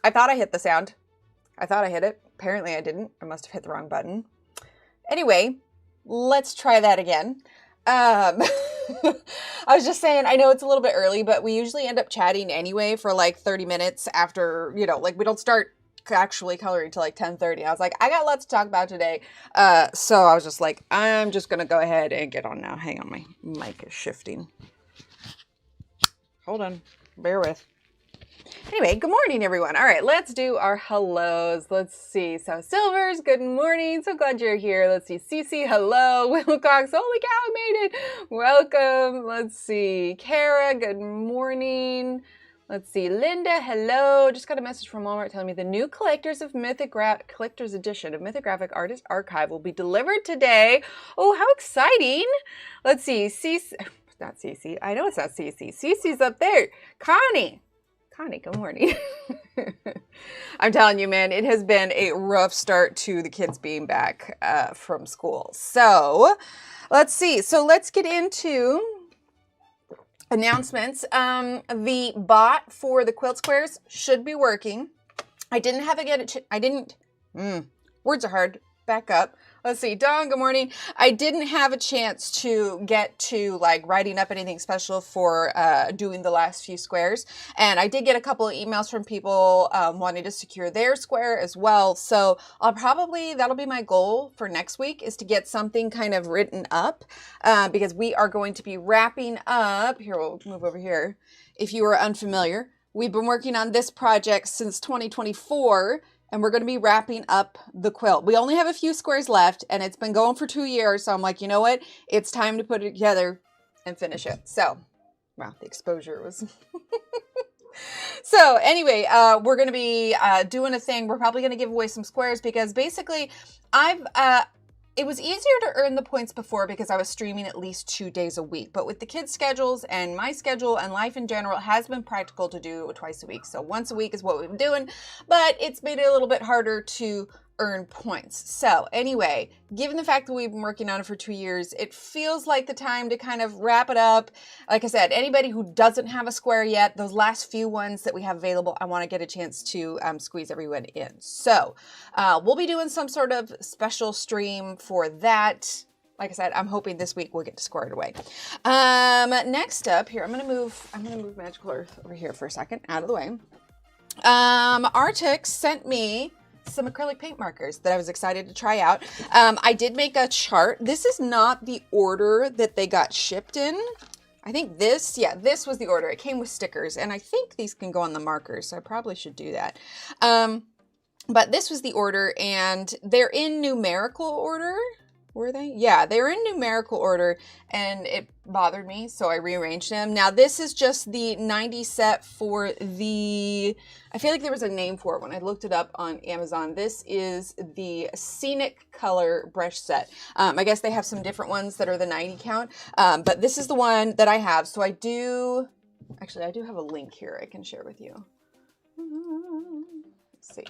I thought I hit the sound. I thought I hit it. Apparently I didn't. I must have hit the wrong button. Anyway, let's try that again. I was just saying, I know it's a little bit early, but we usually end up chatting anyway for like 30 minutes after, you know, like we don't start actually coloring till like 10:30. I was like, I got lots to talk about today. So I was just like, I'm just going to go ahead and get on now. Hang on, my mic is shifting. Hold on. Bear with. Anyway, good morning, everyone. All right, let's do our hellos. Let's see. So, Silvers, good morning. So glad you're here. Let's see. Cece, hello. Wilcox, holy cow, I made it. Welcome. Let's see. Kara, good morning. Let's see. Linda, hello. Just got a message from Walmart telling me the new collector's edition of Mythographic Artist Archive will be delivered today. Oh, how exciting. Let's see. Cece, not Cece. I know it's not Cece. Cece's up there. Connie, good morning. I'm telling you, man, it has been a rough start to the kids being back from school. So let's see. So let's get into announcements. The bot for the quilt squares should be working. I didn't have words are hard. Back up. Let's see. Dawn, good morning. I didn't have a chance to get to like writing up anything special for doing the last few squares. And I did get a couple of emails from people wanting to secure their square as well. So that'll be my goal for next week, is to get something kind of written up because we are going to be wrapping up. Here, we'll move over here. If you are unfamiliar, we've been working on this project since 2024. And we're going to be wrapping up the quilt. We only have a few squares left, and it's been going for 2 years. So I'm like, you know what? It's time to put it together and finish it. So, wow, the exposure was... So anyway, we're going to be doing a thing. We're probably going to give away some squares because basically it was easier to earn the points before because I was streaming at least 2 days a week. But with the kids' schedules and my schedule and life in general, it has been practical to do twice a week. So once a week is what we've been doing, but it's made it a little bit harder to earn points. So anyway, given the fact that we've been working on it for 2 years, it feels like the time to kind of wrap it up. Like I said, anybody who doesn't have a square yet, those last few ones that we have available, I want to get a chance to squeeze everyone in. So we'll be doing some sort of special stream for that. Like I said, I'm hoping this week we'll get to square it away. Next up here, I'm gonna move Magical Earth over here for a second, out of the way. Arctic sent me some acrylic paint markers that I was excited to try out. I did make a chart. This is not the order that they got shipped in. I think this was the order. It came with stickers, and I think these can go on the markers, so I probably should do that. But this was the order, and they're in numerical order. Were they? Yeah, they were in numerical order, and it bothered me, so I rearranged them. Now, this is just the 90 set for the... I feel like there was a name for it when I looked it up on Amazon. This is the Scenic Color brush set. I guess they have some different ones that are the 90 count, but this is the one that I have. So I do have a link here I can share with you. Let's see.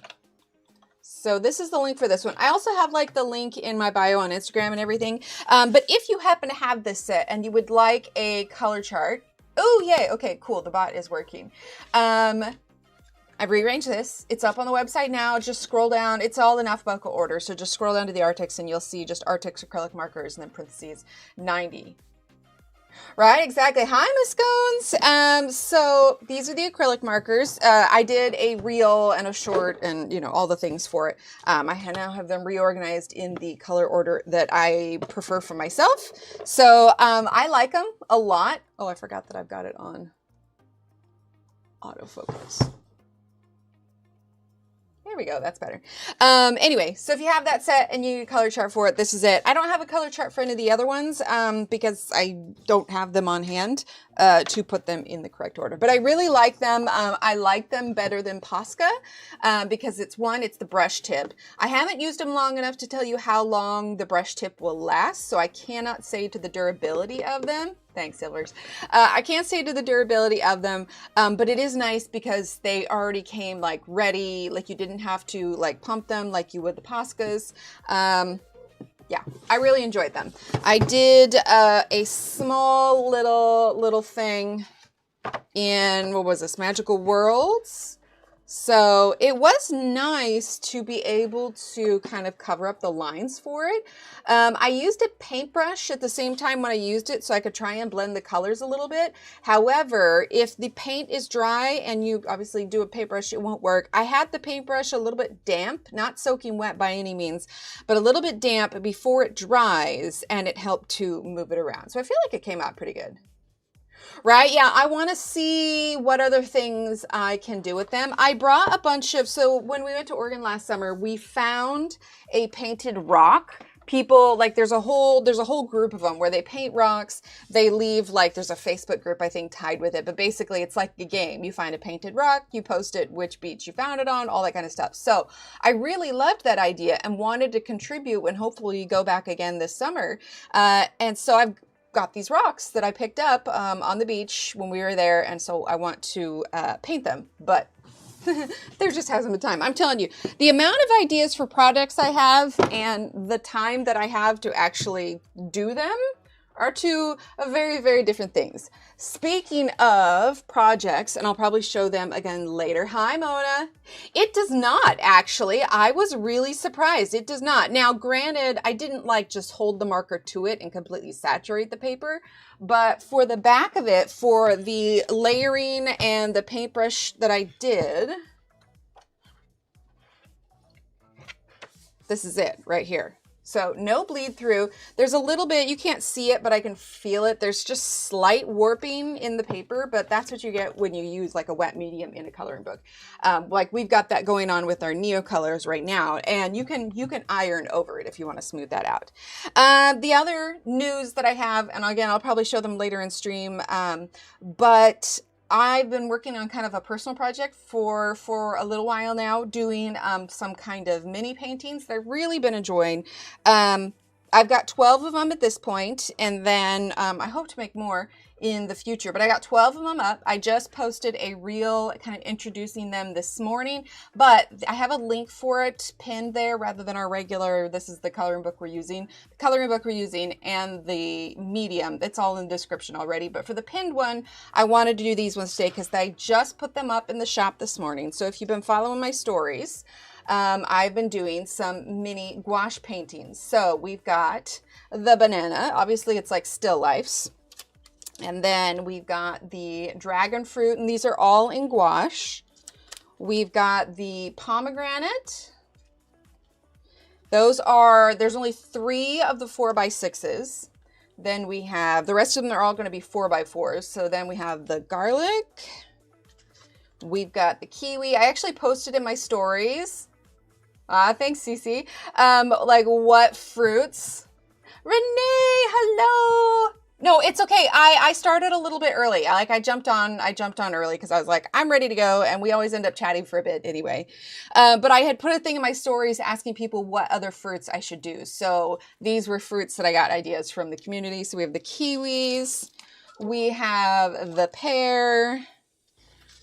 So this is the link for this one. I also have like the link in my bio on Instagram and everything. But if you happen to have this set and you would like a color chart, oh yay, okay, cool, the bot is working. I've rearranged this. It's up on the website now. Just scroll down. It's all in alphabetical order. So just scroll down to the Arctics and you'll see just Arctics acrylic markers and then parentheses 90. Right, exactly. Hi, Miss Scones. So these are the acrylic markers. I did a reel and a short and, you know, all the things for it. I now have them reorganized in the color order that I prefer for myself. So I like them a lot. Oh, I forgot that I've got it on autofocus. There we go. That's better. Anyway, so if you have that set and you need a color chart for it, this is it. I don't have a color chart for any of the other ones because I don't have them on hand to put them in the correct order. But I really like them. I like them better than Posca because it's the brush tip. I haven't used them long enough to tell you how long the brush tip will last, so I cannot say to the durability of them. Thanks, Silvers. I can't say to the durability of them, but it is nice because they already came like ready, like you didn't have to like pump them like you would the Poscas. Yeah, I really enjoyed them. I did a small little thing in, what was this, Magical Worlds. So it was nice to be able to kind of cover up the lines for it. I used a paintbrush at the same time when I used it so I could try and blend the colors a little bit. However, if the paint is dry and you obviously do a paintbrush, it won't work. I had the paintbrush a little bit damp, not soaking wet by any means, but a little bit damp before it dries, and it helped to move it around. So I feel like it came out pretty good. Right? Yeah, I want to see what other things I can do with them. I brought a bunch of, so when we went to Oregon last summer, we found a painted rock. People, like there's a whole group of them where they paint rocks. They leave, like, there's a Facebook group I think tied with it, but basically it's like a game. You find a painted rock, you post it, which beach you found it on, all that kind of stuff. So I really loved that idea and wanted to contribute when hopefully you go back again this summer. And so I've got these rocks that I picked up on the beach when we were there, and so I want to paint them, but there just hasn't been time. I'm telling you, the amount of ideas for projects I have and the time that I have to actually do them are two very, very different things. Speaking of projects, and I'll probably show them again later. Hi, Mona. It does not, actually. I was really surprised. It does not. Now, granted, I didn't like just hold the marker to it and completely saturate the paper, but for the back of it, for the layering and the paintbrush that I did, this is it right here. So no bleed through. There's a little bit, you can't see it, but I can feel it. There's just slight warping in the paper, but that's what you get when you use like a wet medium in a coloring book. Like we've got that going on with our Neocolors right now, and you can iron over it if you want to smooth that out. The other news that I have, and again, I'll probably show them later in stream, but I've been working on kind of a personal project for a little while now, doing some kind of mini paintings that I've really been enjoying. I've got 12 of them at this point, and then I hope to make more in the future, but I got 12 of them up. I just posted a reel kind of introducing them this morning, but I have a link for it pinned there rather than our regular, this is the coloring book we're using, and the medium. It's all in the description already, but for the pinned one, I wanted to do these ones today because I just put them up in the shop this morning. So if you've been following my stories, I've been doing some mini gouache paintings. So we've got the banana, obviously it's like still lifes. And then we've got the dragon fruit, and these are all in gouache. We've got the pomegranate. There's only 3 of the 4x6s. Then we have, the rest of them are all going to be 4x4s. So then we have the garlic. We've got the kiwi. I actually posted in my stories. Thanks, Cece. Like what fruits? Renee, hello. No, it's okay. I started a little bit early. I jumped on early because I was like, I'm ready to go. And we always end up chatting for a bit anyway. But I had put a thing in my stories asking people what other fruits I should do. So these were fruits that I got ideas from the community. So we have the kiwis. We have the pear.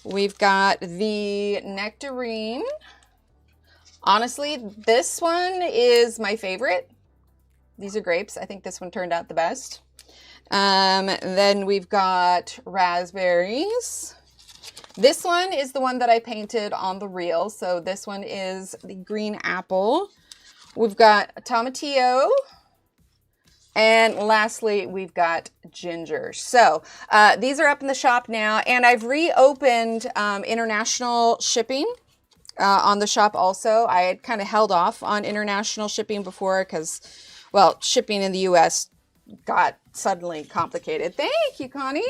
We've got the nectarine. Honestly, this one is my favorite. These are grapes. I think this one turned out the best. Then we've got raspberries. This one is the one that I painted on the reel. So this one is the green apple. We've got tomatillo. And lastly, we've got ginger. So these are up in the shop now, and I've reopened international shipping on the shop also. I had kind of held off on international shipping before because, well, shipping in the US got suddenly complicated. Thank you, Connie.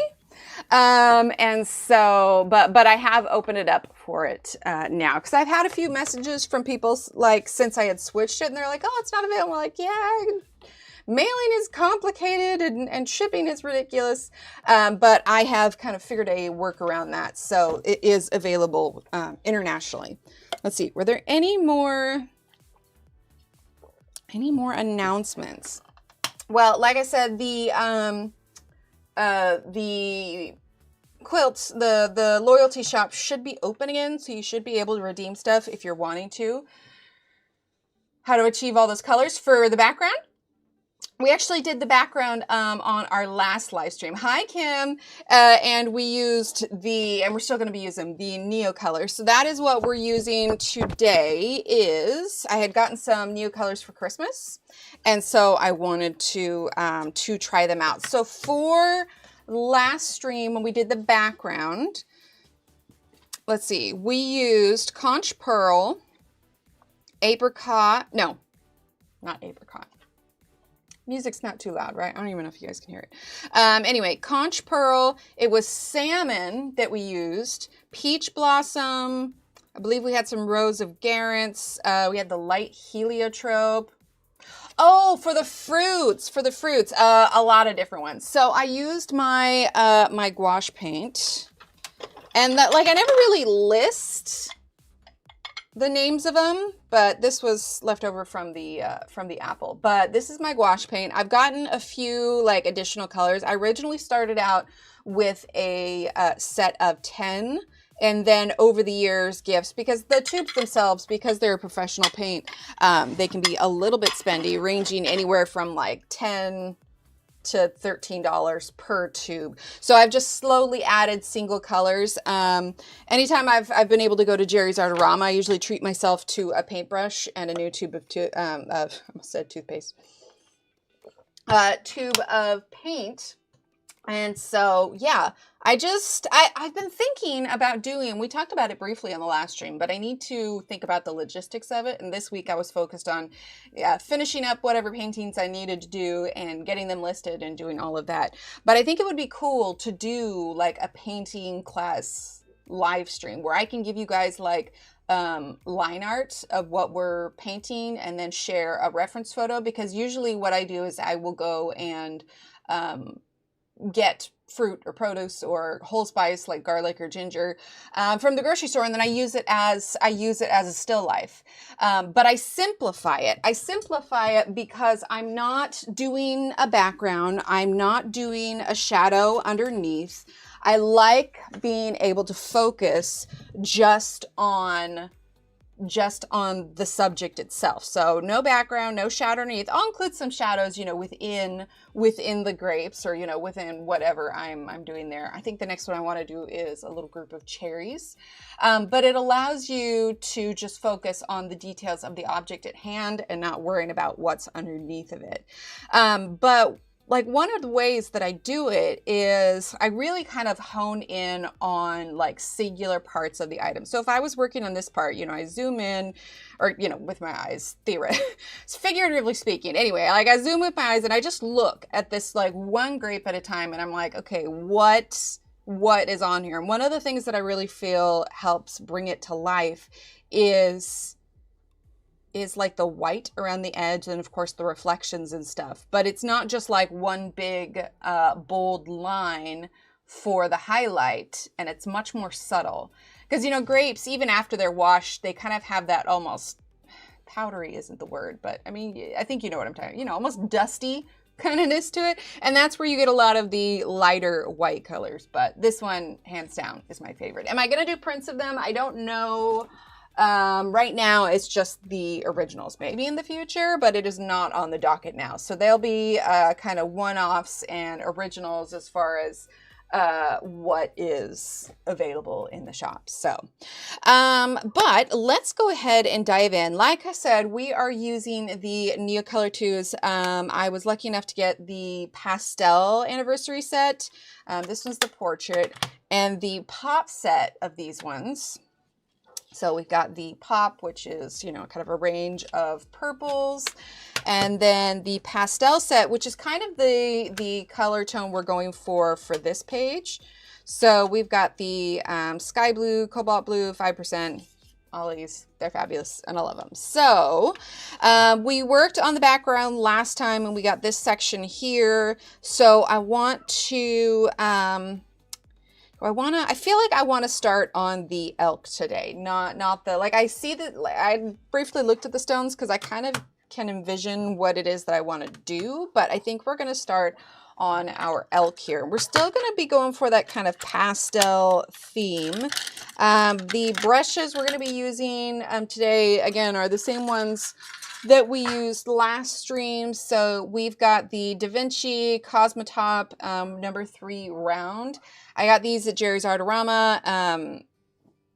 And so, but I have opened it up for it now because I've had a few messages from people like since I had switched it, and they're like, "Oh, it's not available." I'm like, yeah, mailing is complicated and shipping is ridiculous. But I have kind of figured a work around that, so it is available internationally. Let's see, were there any more announcements? Well, like I said, the quilts, the loyalty shop should be open again, so you should be able to redeem stuff if you're wanting to. How to achieve all those colors for the background? we actually did the background on our last live stream. Hi, Kim. And we used and we're still going to be using the Neocolor. So that is what we're using today. I had gotten some Neocolors for Christmas, and so I wanted to try them out. So for last stream, when we did the background, let's see, we used Conch Pearl, apricot, no, not apricot. Music's not too loud, right? I don't even know if you guys can hear it. Anyway, Conch Pearl, it was salmon that we used, peach blossom, I believe we had some Rose of Garants, we had the light heliotrope. Oh, for the fruits, a lot of different ones. So I used my my gouache paint, and that, like, I never really list the names of them, but this was left over from the apple. But this is my gouache paint. I've gotten a few like additional colors. I originally started out with a set of 10, and then over the years gifts, because the tubes themselves, because they're a professional paint, they can be a little bit spendy, ranging anywhere from like $10 to $13 per tube. So I've just slowly added single colors. Anytime I've been able to go to Jerry's Artorama, I usually treat myself to a paintbrush and a new tube of I almost said toothpaste. Tube of paint. And so, yeah, I've been thinking about doing, we talked about it briefly on the last stream, but I need to think about the logistics of it. And this week I was focused on finishing up whatever paintings I needed to do and getting them listed and doing all of that. But I think it would be cool to do like a painting class live stream where I can give you guys like line art of what we're painting and then share a reference photo, because usually what I do is I will go and get fruit or produce or whole spice like garlic or ginger from the grocery store, and then I use it as a still life. But I simplify it. Because I'm not doing a background. I'm not doing a shadow underneath. I like being able to focus just on the subject itself. So no background, no shadow underneath. I'll include some shadows, you know, within the grapes, or, you know, within whatever I'm doing there. I think the next one I want to do is a little group of cherries. But it allows you to just focus on the details of the object at hand and not worrying about what's underneath of it. But like one of the ways that I do it is I really kind of hone in on like singular parts of the item. So if I was working on this part, you know, I zoom in, or, you know, with my eyes, figuratively speaking. Anyway, like I zoom with my eyes and I just look at this like one grape at a time, and I'm like, okay, what is on here? And one of the things that I really feel helps bring it to life is like the white around the edge, and of course the reflections and stuff. But it's not just like one big bold line for the highlight, and it's much more subtle. Because, you know, grapes, even after they're washed, they kind of have that almost, powdery isn't the word, but I mean, I think you know what I'm talking, you know, almost dusty kindness to it. And that's where you get a lot of the lighter white colors. But this one, hands down, is my favorite. Am I going to do prints of them? I don't know. Right now it's just the originals, maybe in the future, but it is not on the docket now. So they'll be kind of one-offs and originals as far as what is available in the shop. So, but let's go ahead and dive in. Like I said, we are using the Neocolor IIs. I was lucky enough to get the pastel anniversary set. This one's the portrait, and the pop set of these ones. So we've got the pop, which is, you know, kind of a range of purples, and then the pastel set, which is kind of the color tone we're going for this page. So we've got the sky blue, cobalt blue, 5%. All these, they're fabulous and I love them. So we worked on the background last time and we got this section here. So I want to... I feel like I want to start on the elk today, not the, like, I see that, I briefly looked at the stones because I kind of can envision what it is that I want to do, but I think we're going to start on our elk here. We're still going to be going for that kind of pastel theme. The brushes we're going to be using today, again, are the same ones that we used last stream. So we've got the Da Vinci Cosmotop number 3 round. I got these at Jerry's Artorama.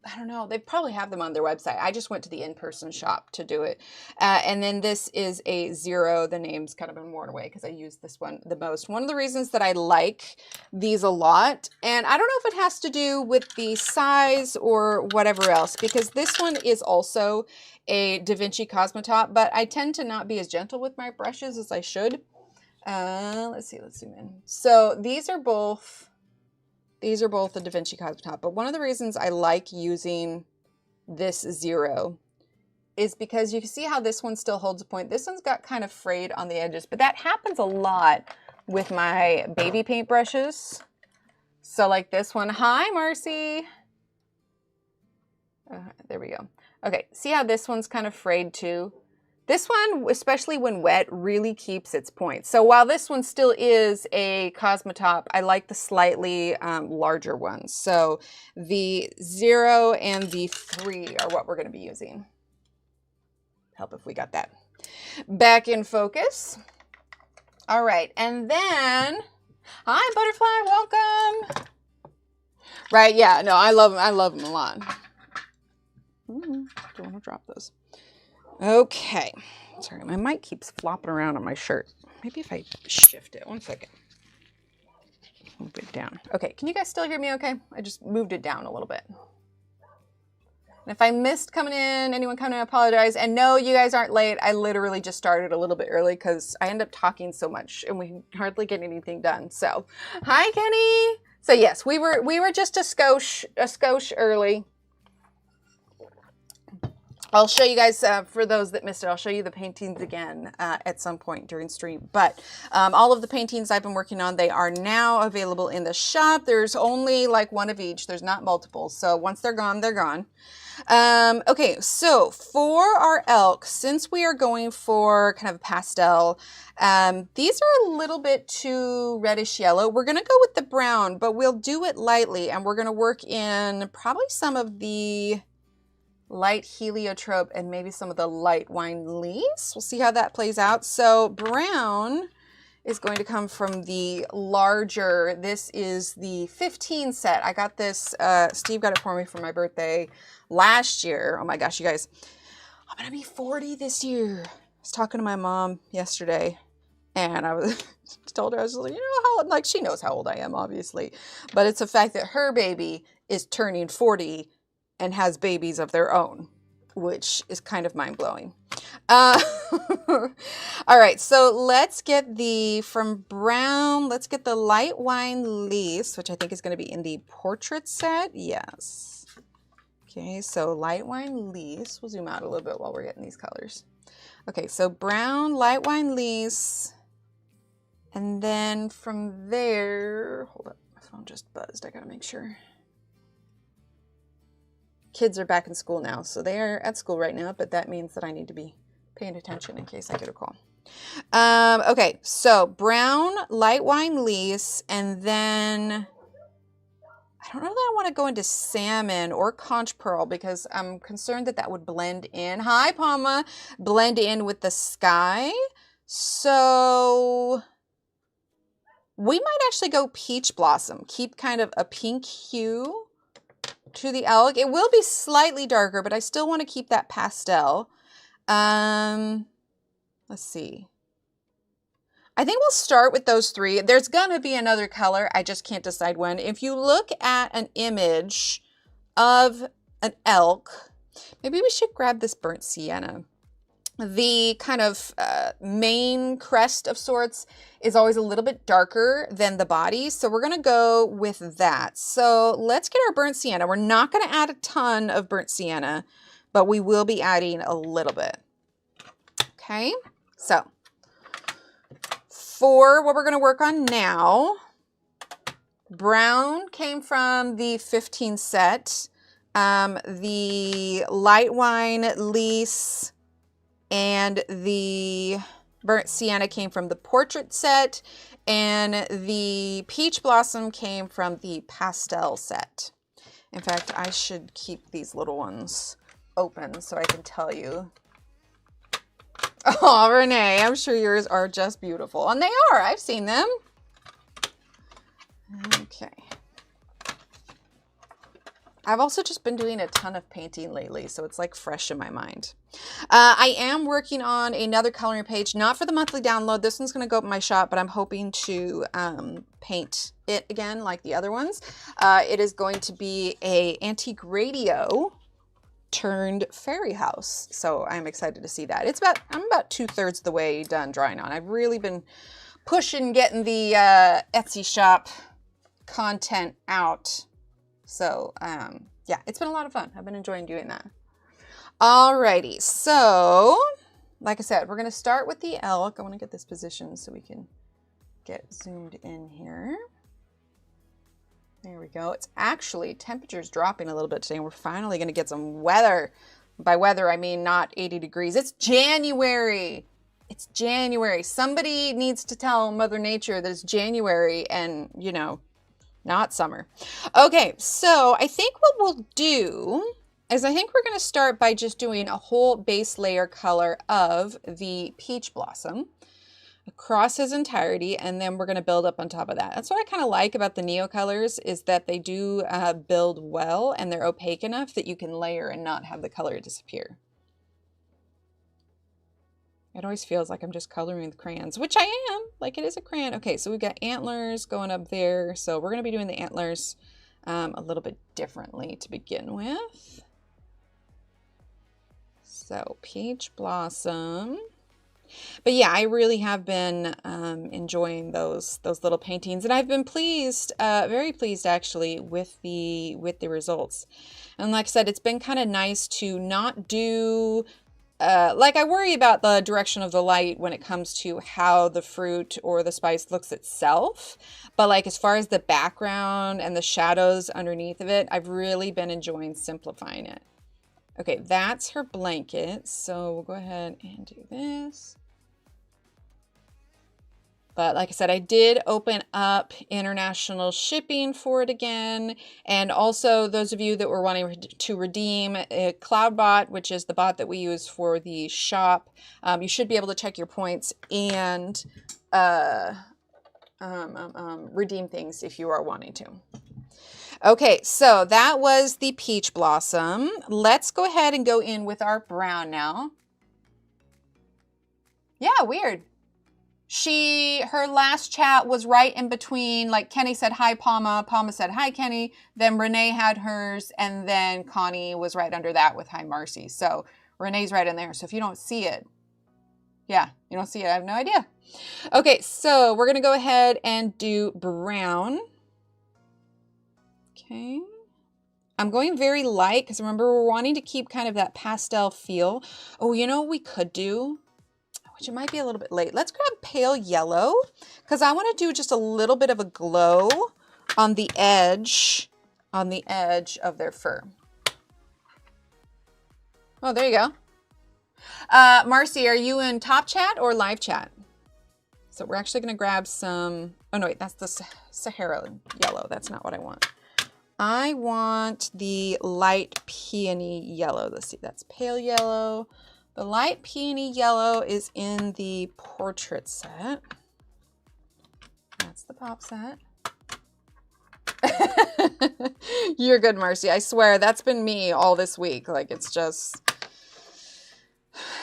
I don't know. They probably have them on their website. I just went to the in-person shop to do it. And then this is a 0. The name's kind of been worn away because I use this one the most. One of the reasons that I like these a lot, and I don't know if it has to do with the size or whatever else, because this one is also a Da Vinci Cosmotop, but I tend to not be as gentle with my brushes as I should. Let's see. Let's zoom in. So these are both the Da Vinci Cosmotop, but one of the reasons I like using this 0 is because you can see how this one still holds a point. This one's got kind of frayed on the edges, but that happens a lot with my baby paint brushes. So like this one. Hi, Marcy. There we go. Okay, see how this one's kind of frayed too? This one, especially when wet, really keeps its point. So while this one still is a Cosmotop, I like the slightly larger ones. So the 0 and the 3 are what we're going to be using. Help if we got that back in focus. All right, and then, hi, Butterfly, welcome. Right, yeah, no, I love them. I love them a lot. Don't want to drop those. Okay, sorry, my mic keeps flopping around on my shirt. Maybe if I shift it, 1 second. Move it down. Okay, can you guys still hear me okay? I just moved it down a little bit. And if I missed coming in, anyone coming in, I apologize. And no, you guys aren't late. I literally just started a little bit early because I end up talking so much and we hardly get anything done. So, hi, Kenny. So yes, we were just a skosh early. I'll show you guys, for those that missed it, I'll show you the paintings again at some point during stream. But all of the paintings I've been working on, they are now available in the shop. There's only like one of each. There's not multiple. So once they're gone, they're gone. Okay, so for our elk, since we are going for kind of a pastel, these are a little bit too reddish yellow. We're going to go with the brown, but we'll do it lightly. And we're going to work in probably some of the light heliotrope and maybe some of the light wine leaves. We'll see how that plays out. So brown is going to come from the larger, this is the 15 set. I got this, Steve got it for me for my birthday last year. Oh my gosh, you guys, I'm gonna be 40 this year. I was talking to my mom yesterday and I was told her, I was like, you know how, like, she knows how old I am, obviously, but it's the fact that her baby is turning 40 and has babies of their own, which is kind of mind-blowing. All right, so let's get from brown, let's get the light wine leaves, which I think is going to be in the portrait set. Yes. Okay, so light wine leaves. We'll zoom out a little bit while we're getting these colors. Okay, so brown, light wine leaves. And then from there, hold up, my phone just buzzed. I got to make sure. Kids are back in school now, so they are at school right now, but that means that I need to be paying attention in case I get a call. Okay, so brown, light wine leaves, and then I don't know that I want to go into salmon or conch pearl because I'm concerned that that would blend in. Hi, Palma. Blend in with the sky. So we might actually go peach blossom. Keep kind of a pink hue to the elk. It will be slightly darker, but I still want to keep that pastel. Let's see. I think we'll start with those three. There's gonna be another color. I just can't decide when. If you look at an image of an elk, maybe we should grab this burnt sienna. The kind of main crest of sorts is always a little bit darker than the body. So we're going to go with that. So let's get our burnt sienna. We're not going to add a ton of burnt sienna, but we will be adding a little bit. Okay. So for what we're going to work on now, brown came from the 15 set. The light wine lease and the Burnt Sienna came from the portrait set, and the Peach Blossom came from the pastel set. In fact, I should keep these little ones open so I can tell you. Oh, Renee, I'm sure yours are just beautiful. And they are. I've seen them. Okay. I've also just been doing a ton of painting lately, so it's like fresh in my mind. I am working on another coloring page, not for the monthly download. This one's going to go up in my shop, but I'm hoping to paint it again like the other ones. It is going to be a antique radio turned fairy house, so I'm excited to see that. I'm about 2/3 the way done drawing on. I've really been pushing getting the Etsy shop content out. So, yeah, it's been a lot of fun. I've been enjoying doing that. Alrighty, so, like I said, we're going to start with the elk. I want to get this positioned so we can get zoomed in here. There we go. It's actually, temperature's dropping a little bit today, and we're finally going to get some weather. By weather, I mean not 80 degrees. It's January. It's January. Somebody needs to tell Mother Nature that it's January and, you know, not summer. Okay, so I think what we'll do is I think we're going to start by just doing a whole base layer color of the Peach Blossom across his entirety, and then we're going to build up on top of that. That's what I kind of like about the Neocolors, is that they do build well, and they're opaque enough that you can layer and not have the color disappear. It always feels like I'm just coloring with crayons, which I am. Like, it is a crayon. Okay, so we've got antlers going up there. So we're going to be doing the antlers a little bit differently to begin with. So Peach Blossom. But yeah, I really have been enjoying those little paintings, and I've been pleased, very pleased actually, with the results. And like I said, it's been kind of nice to not do. Like, I worry about the direction of the light when it comes to how the fruit or the spice looks itself. But like, as far as the background and the shadows underneath of it, I've really been enjoying simplifying it. Okay, that's her blanket. So we'll go ahead and do this. But like I said, I did open up international shipping for it again. And also, those of you that were wanting to redeem a CloudBot, which is the bot that we use for the shop, you should be able to check your points and redeem things if you are wanting to. Okay, so that was the Peach Blossom. Let's go ahead and go in with our brown now. Yeah, weird. Her last chat was right in between, like, Kenny said, hi, Palma. Palma said, hi, Kenny. Then Renee had hers, and then Connie was right under that with hi, Marcy. So Renee's right in there. So if you don't see it, yeah, you don't see it, I have no idea. Okay, so we're going to go ahead and do brown. Okay. I'm going very light because remember, we're wanting to keep kind of that pastel feel. Oh, you know what we could do? Which it might be a little bit late. Let's grab pale yellow because I want to do just a little bit of a glow on the edge of their fur. Oh, there you go. Marcy, are you in top chat or live chat? So we're actually going to grab some, oh no, wait, that's the Sahara yellow. That's not what I want. I want the light peony yellow. Let's see, that's pale yellow. The light peony yellow is in the portrait set. That's the pop set. You're good, Marcy. I swear, that's been me all this week. Like, it's just,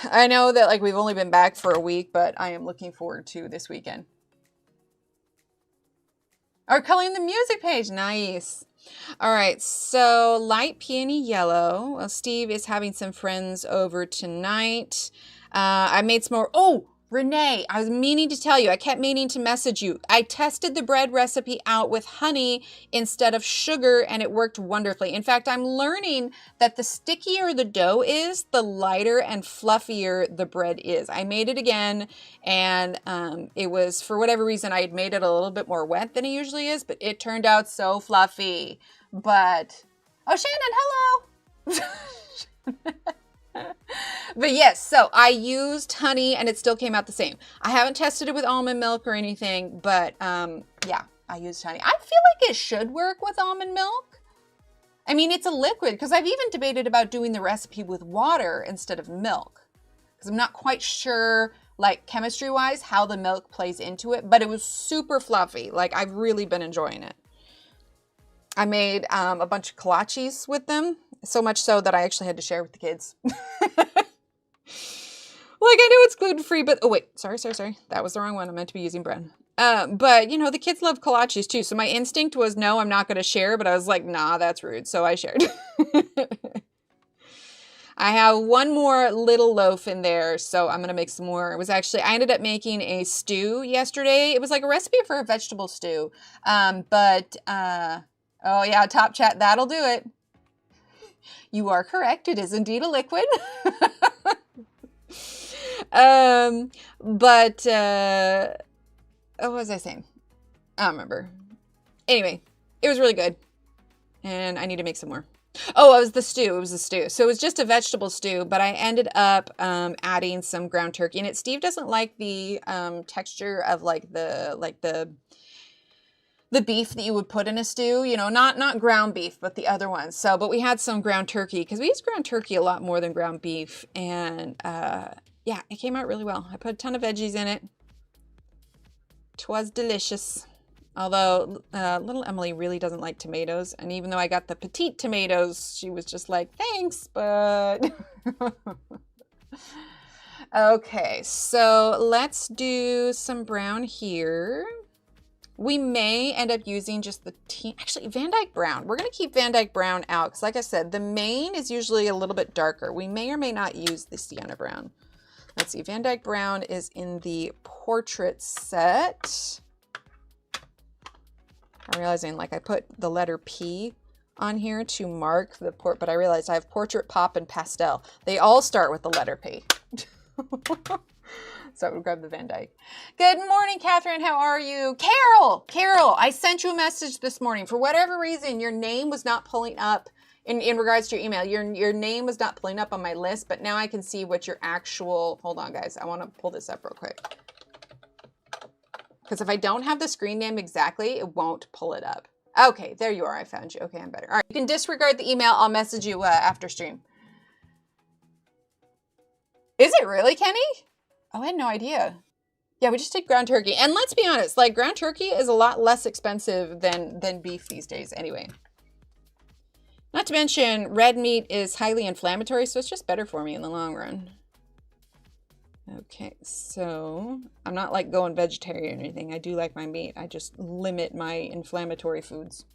I know that, like, we've only been back for a week, but I am looking forward to this weekend. Or coloring the music page. Nice. All right, so light peony yellow. Well, Steve is having some friends over tonight. I made some more. Oh, Renee, I was meaning to tell you. I kept meaning to message you. I tested the bread recipe out with honey instead of sugar, and it worked wonderfully. In fact, I'm learning that the stickier the dough is, the lighter and fluffier the bread is. I made it again, and it was, for whatever reason, I had made it a little bit more wet than it usually is, but it turned out so fluffy. But, oh, Shannon, hello! But yes, so I used honey and it still came out the same. I haven't tested it with almond milk or anything, but yeah, I used honey. I feel like it should work with almond milk. I mean, it's a liquid, because I've even debated about doing the recipe with water instead of milk, because I'm not quite sure, like chemistry wise, how the milk plays into it, but it was super fluffy. Like, I've really been enjoying it. I made a bunch of kolaches with them, so much so that I actually had to share with the kids. Like, I know it's gluten-free, but, oh wait, sorry. That was the wrong one. I meant to be using bread. But, you know, the kids love kolaches too. So my instinct was, no, I'm not going to share. But I was like, nah, that's rude. So I shared. I have one more little loaf in there. So I'm going to make some more. It was actually, I ended up making a stew yesterday. It was like a recipe for a vegetable stew. Oh yeah, Top Chat, that'll do it. You are correct. It is indeed a liquid. What was I saying? I don't remember. Anyway, it was really good. And I need to make some more. Oh, it was the stew. It was the stew. So it was just a vegetable stew, but I ended up adding some ground turkey in it. Steve doesn't like the texture of like the beef that you would put in a stew, you know, not ground beef, but the other ones. So, but we had some ground turkey, because we use ground turkey a lot more than ground beef. And yeah, it came out really well. I put a ton of veggies in it. 'Twas delicious. Although little Emily really doesn't like tomatoes. And even though I got the petite tomatoes, she was just like, thanks, but... Okay, so let's do some brown here. We may end up using just the actually, Van Dyke Brown. We're going to keep Van Dyke Brown out, because like I said, the main is usually a little bit darker. We may or may not use the Sienna Brown. Let's see, Van Dyke Brown is in the portrait set. I'm realizing, like, I put the letter P on here to mark the but I realized I have portrait, pop, and pastel. They all start with the letter P. So I would grab the Van Dyke. Good morning, Catherine. How are you? Carol, I sent you a message this morning. For whatever reason, your name was not pulling up in regards to your email. Your name was not pulling up on my list, but now I can see what your actual, hold on guys. I want to pull this up real quick. Because if I don't have the screen name exactly, it won't pull it up. Okay, there you are. I found you. Okay, I'm better. All right, you can disregard the email. I'll message you after stream. Is it really, Kenny? Oh, I had no idea. Yeah, we just did ground turkey. And let's be honest, like, ground turkey is a lot less expensive than beef these days anyway. Not to mention, red meat is highly inflammatory, so it's just better for me in the long run. Okay, so I'm not like going vegetarian or anything. I do like my meat. I just limit my inflammatory foods.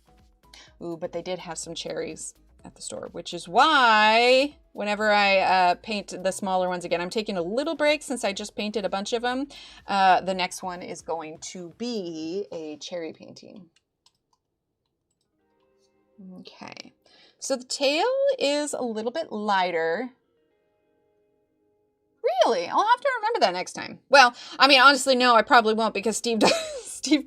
Ooh, but they did have some cherries at the store, which is why whenever I paint the smaller ones again, I'm taking a little break since I just painted a bunch of them. The next one is going to be a cherry painting. Okay, so the tail is a little bit lighter. Really? I'll have to remember that next time. Well, I mean, honestly, no, I probably won't, because Steve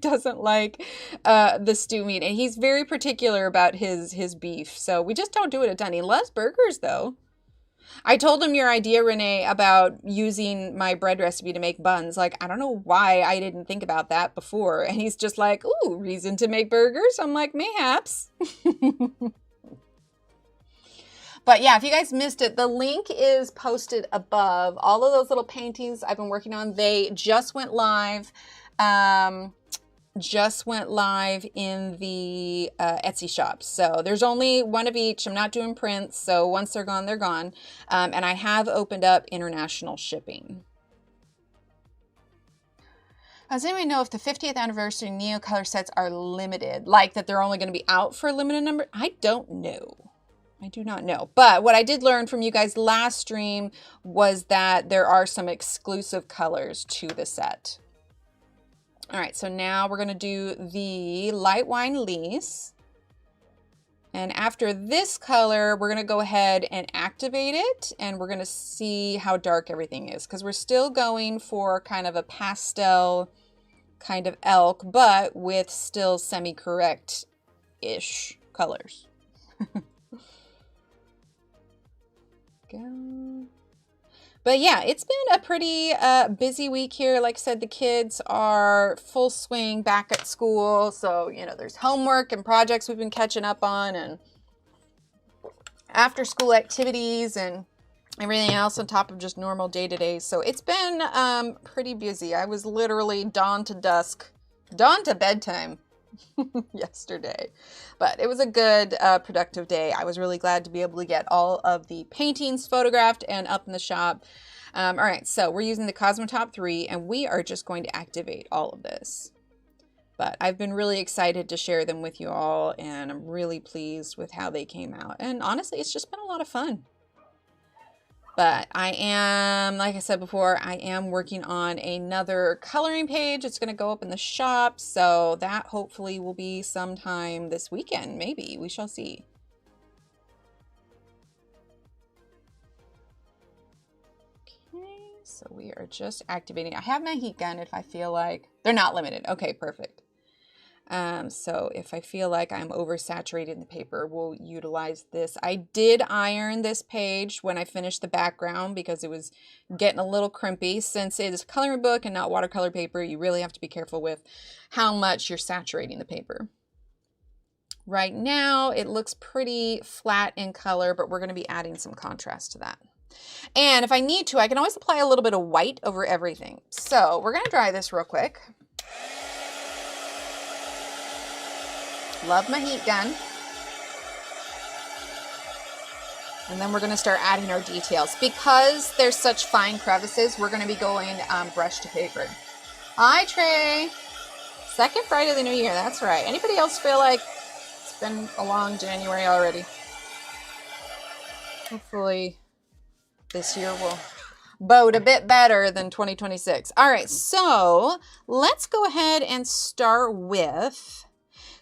doesn't like the stew meat, and he's very particular about his beef. So we just don't do it a ton. He loves burgers, though. I told him your idea, Renee, about using my bread recipe to make buns. Like, I don't know why I didn't think about that before. And he's just like, ooh, reason to make burgers? I'm like, mayhaps. But yeah, if you guys missed it, the link is posted above. All of those little paintings I've been working on, they just went live. Just went live in the Etsy shop. So there's only one of each. I'm not doing prints. So once they're gone, they're gone. And I have opened up international shipping. Does anyone know if the 50th anniversary Neocolor sets are limited? Like that they're only going to be out for a limited number? I don't know. I do not know. But what I did learn from you guys last stream was that there are some exclusive colors to the set. All right, so now we're going to do the light wine lease. And after this color, we're going to go ahead and activate it. And we're going to see how dark everything is, because we're still going for kind of a pastel kind of elk, but with still semi-correct-ish colors. Go. But yeah, it's been a pretty busy week here. Like I said, the kids are full swing back at school. So, you know, there's homework and projects we've been catching up on, and after school activities and everything else on top of just normal day-to-day. So it's been pretty busy. I was literally dawn to dusk, dawn to bedtime yesterday, but it was a good productive day. I was really glad to be able to get all of the paintings photographed and up in the shop. All right, so we're using the Cosmotop 3, and we are just going to activate all of this. But I've been really excited to share them with you all, and I'm really pleased with how they came out. And honestly, it's just been a lot of fun. But I am, like I said before, I am working on another coloring page. It's going to go up in the shop, so that hopefully will be sometime this weekend, maybe. We shall see. Okay, so we are just activating. I have my heat gun if I feel like. They're not limited. Okay, perfect. So if I feel like I'm oversaturating the paper, we'll utilize this. I did iron this page when I finished the background because it was getting a little crimpy. Since it is a coloring book and not watercolor paper, you really have to be careful with how much you're saturating the paper. Right now, it looks pretty flat in color, but we're going to be adding some contrast to that. And if I need to, I can always apply a little bit of white over everything. So we're going to dry this real quick. Love my heat gun. And then we're going to start adding our details. Because there's such fine crevices, we're going to be going brush to paper. Hi, Trey. Second Friday of the new year. That's right. Anybody else feel like it's been a long January already? Hopefully this year will bode a bit better than 2026. All right, so let's go ahead and start with...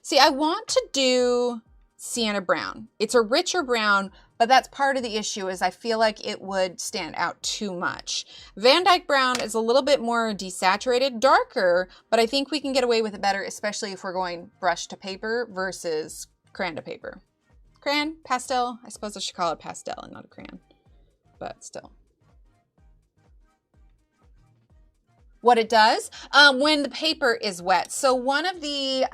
See, I want to do sienna brown. It's a richer brown, but that's part of the issue is I feel like it would stand out too much. Van Dyke brown is a little bit more desaturated, darker, but I think we can get away with it better, especially if we're going brush to paper versus crayon to paper. Crayon, pastel, I suppose I should call it pastel and not a crayon, but still. What it does when the paper is wet. So one of the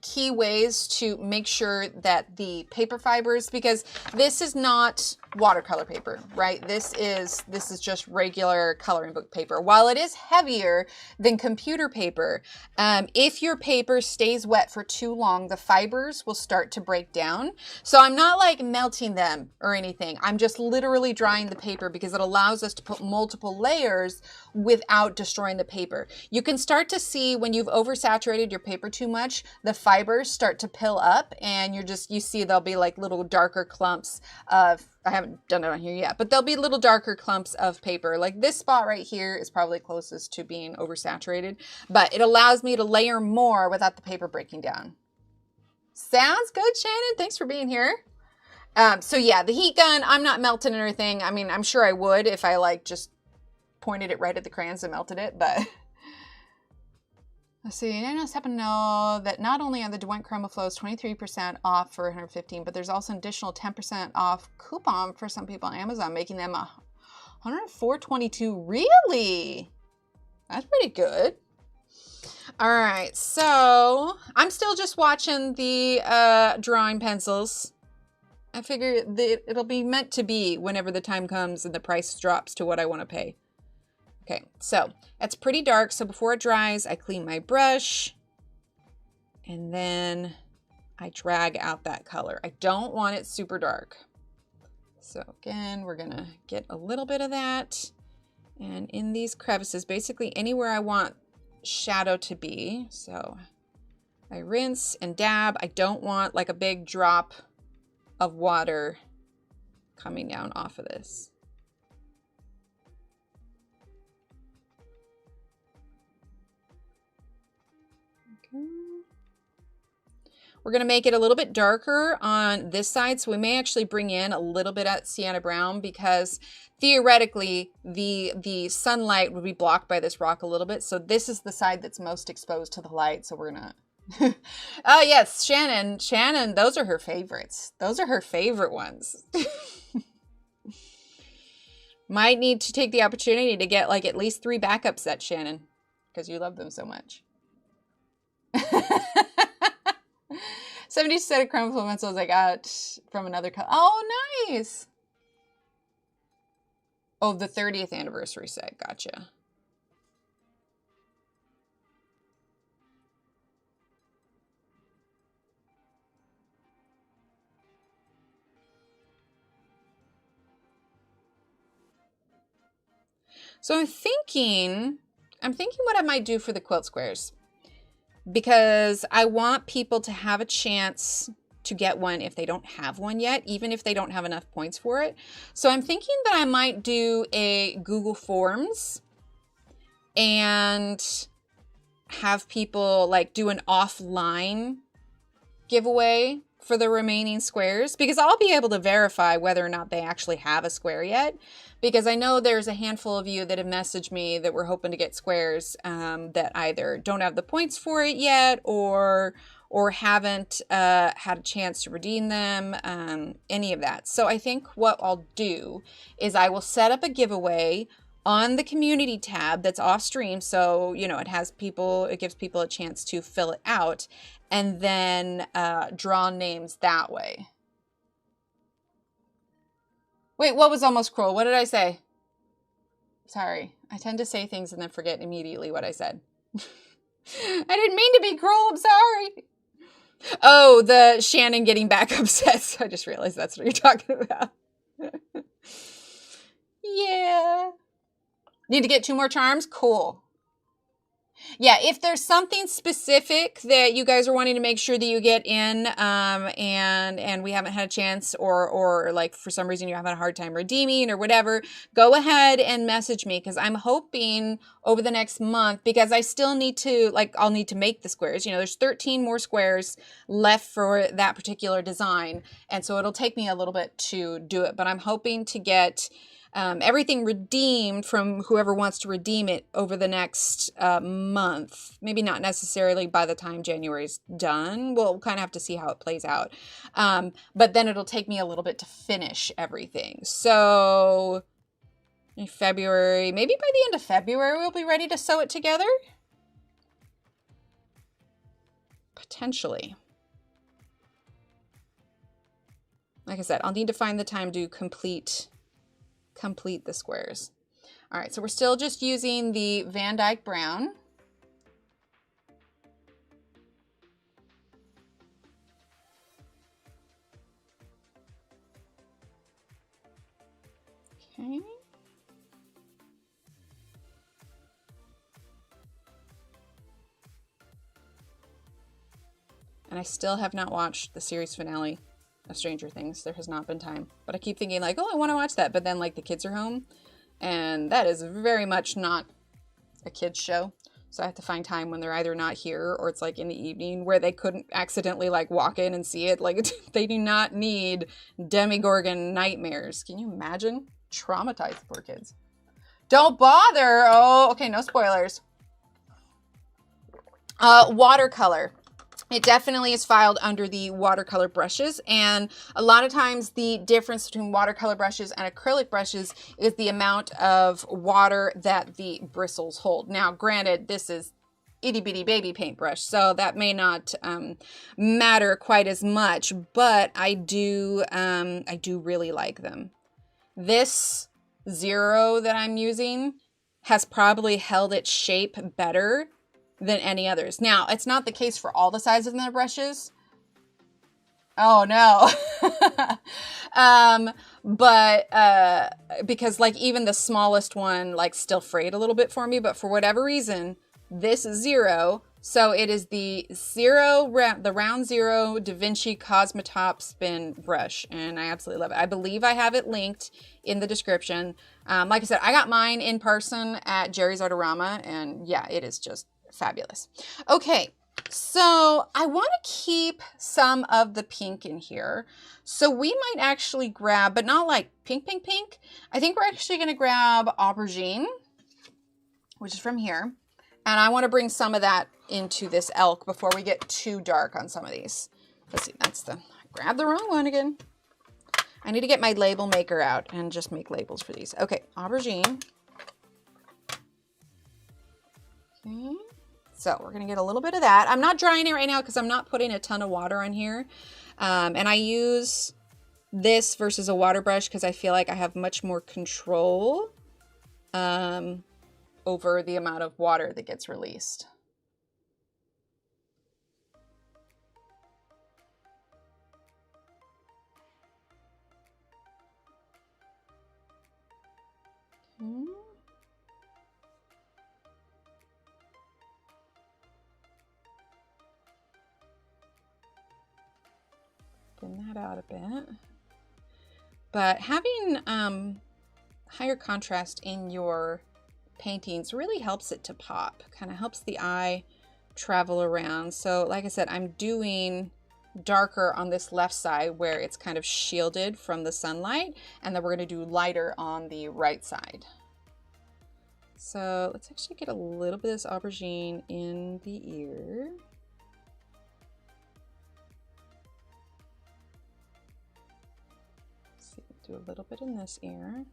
key ways to make sure that the paper fibers, because this is not watercolor paper, right? This is just regular coloring book paper. While it is heavier than computer paper, if your paper stays wet for too long, the fibers will start to break down. So I'm not like melting them or anything. I'm just literally drying the paper because it allows us to put multiple layers without destroying the paper. You can start to see when you've oversaturated your paper too much, the fibers start to pill up, and you see there'll be like little darker clumps of, I haven't done it on here yet, but there'll be little darker clumps of paper. Like this spot right here is probably closest to being oversaturated, but it allows me to layer more without the paper breaking down. Sounds good, Shannon. Thanks for being here. So yeah, the heat gun, I'm not melting or anything. I mean, I'm sure I would if I like just pointed it right at the crayons and melted it, but let's see. I just happen to know that not only are the DeWint Chroma Flows 23% off for 115, but there's also an additional 10% off coupon for some people on Amazon, making them $104.22. Really? That's pretty good. All right, so I'm still just watching the drawing pencils. I figure that it'll be meant to be whenever the time comes and the price drops to what I want to pay. Okay, so it's pretty dark. So before it dries, I clean my brush and then I drag out that color. I don't want it super dark. So again, we're gonna get a little bit of that. And in these crevices, basically anywhere I want shadow to be. So I rinse and dab. I don't want like a big drop of water coming down off of this. We're going to make it a little bit darker on this side, so we may actually bring in a little bit of sienna brown because theoretically the sunlight would be blocked by this rock a little bit. So this is the side that's most exposed to the light, so we're going to... Oh yes, Shannon, those are her favorites. Those are her favorite ones. Might need to take the opportunity to get like at least 3 backup sets, Shannon, because you love them so much. 70 set of chrome pencils I got from another color. Oh, nice. Oh, the 30th anniversary set. Gotcha. So I'm thinking what I might do for the quilt squares, because I want people to have a chance to get one if they don't have one yet, even if they don't have enough points for it. So I'm thinking that I might do a Google Forms and have people like do an offline giveaway for the remaining squares, because I'll be able to verify whether or not they actually have a square yet, because I know there's a handful of you that have messaged me that we're hoping to get squares that either don't have the points for it yet or haven't had a chance to redeem them, any of that. So I think what I'll do is I will set up a giveaway on the community tab that's off stream, so you know it gives people a chance to fill it out, and then draw names that way. Wait, what was almost cruel? What did I say? Sorry, I tend to say things and then forget immediately what I said. I didn't mean to be cruel, I'm sorry. Oh, the Shannon getting back upset. I just realized that's what you're talking about. Yeah. Need to get 2 more charms? Cool. Yeah, if there's something specific that you guys are wanting to make sure that you get in, and we haven't had a chance, or like for some reason you're having a hard time redeeming or whatever, go ahead and message me, because I'm hoping over the next month, because I still need to, like, I'll need to make the squares. You know, there's 13 more squares left for that particular design, and so it'll take me a little bit to do it, but I'm hoping to get everything redeemed from whoever wants to redeem it over the next month. Maybe not necessarily by the time January's done. We'll kind of have to see how it plays out. But then it'll take me a little bit to finish everything. So in February, maybe by the end of February, we'll be ready to sew it together. Potentially. Like I said, I'll need to find the time to complete the squares. All right, so we're still just using the Van Dyke Brown. Okay. And I still have not watched the series finale of Stranger Things. There has not been time, but I keep thinking like, oh, I want to watch that, but then like the kids are home, and that is very much not a kids show, so I have to find time when they're either not here or it's like in the evening where they couldn't accidentally like walk in and see it. Like they do not need Demogorgon nightmares. Can you imagine? Traumatize the poor kids. Don't bother. Oh, okay, no spoilers. Watercolor. It definitely is filed under the watercolor brushes, and a lot of times the difference between watercolor brushes and acrylic brushes is the amount of water that the bristles hold. Now, granted, this is itty bitty baby paintbrush, so that may not matter quite as much, but I do really like them. This 0 that I'm using has probably held its shape better than any others. Now, it's not the case for all the sizes of the brushes. Oh no. Because like even the smallest one like still frayed a little bit for me, but for whatever reason, this is 0. So it is the round 0 Da Vinci Cosmetop Spin brush, and I absolutely love it. I believe I have it linked in the description. Like I said, I got mine in person at Jerry's Artorama, and yeah, it is just fabulous. Okay, so I want to keep some of the pink in here. So we might actually grab, but not like pink, pink, pink. I think we're actually going to grab Aubergine, which is from here. And I want to bring some of that into this elk before we get too dark on some of these. Let's see, I grabbed the wrong one again. I need to get my label maker out and just make labels for these. Okay, aubergine. Okay. So we're gonna get a little bit of that. I'm not drying it right now because I'm not putting a ton of water on here. And I use this versus a water brush because I feel like I have much more control over the amount of water that gets released. Okay. Thin that out a bit. But having higher contrast in your paintings really helps it to pop, kind of helps the eye travel around. So like I said, I'm doing darker on this left side where it's kind of shielded from the sunlight, and then we're going to do lighter on the right side. So let's actually get a little bit of this aubergine in the ear. Let's see, do a little bit in this ear.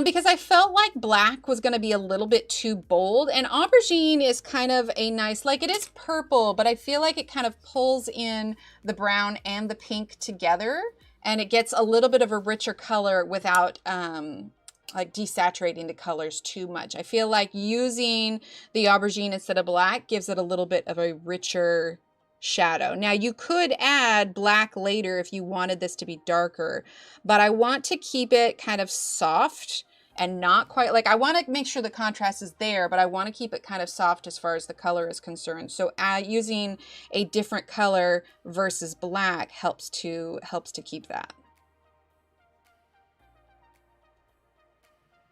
Because I felt like black was going to be a little bit too bold, and aubergine is kind of a nice, like it is purple, but I feel like it kind of pulls in the brown and the pink together, and it gets a little bit of a richer color without like desaturating the colors too much. I feel like using the aubergine instead of black gives it a little bit of a richer shadow. Now you could add black later if you wanted this to be darker, but I want to keep it kind of soft and not quite like, I want to make sure the contrast is there, but I want to keep it kind of soft as far as the color is concerned. So using a different color versus black helps to keep that.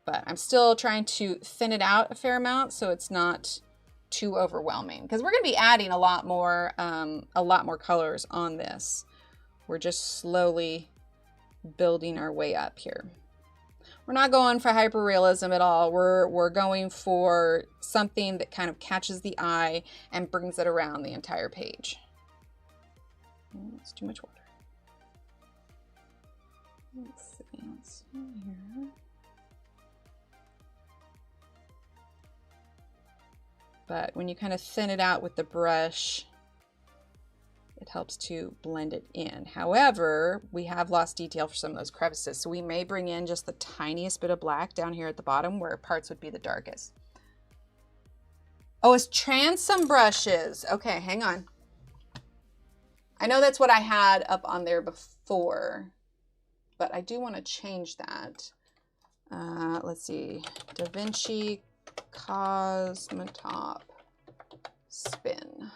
But I'm still trying to thin it out a fair amount so it's not too overwhelming, because we're going to be adding a lot more colors on this. We're just slowly building our way up here. We're not going for hyperrealism at all. We're going for something that kind of catches the eye and brings it around the entire page. It's too much water. Let's see, let's see here. But when you kind of thin it out with the brush, it helps to blend it in. However, we have lost detail for some of those crevices, so we may bring in just the tiniest bit of black down here at the bottom where parts would be the darkest. Oh, it's transom brushes. Okay, hang on. I know that's what I had up on there before, but I do want to change that. Let's see, Da Vinci Cosmetop Spin.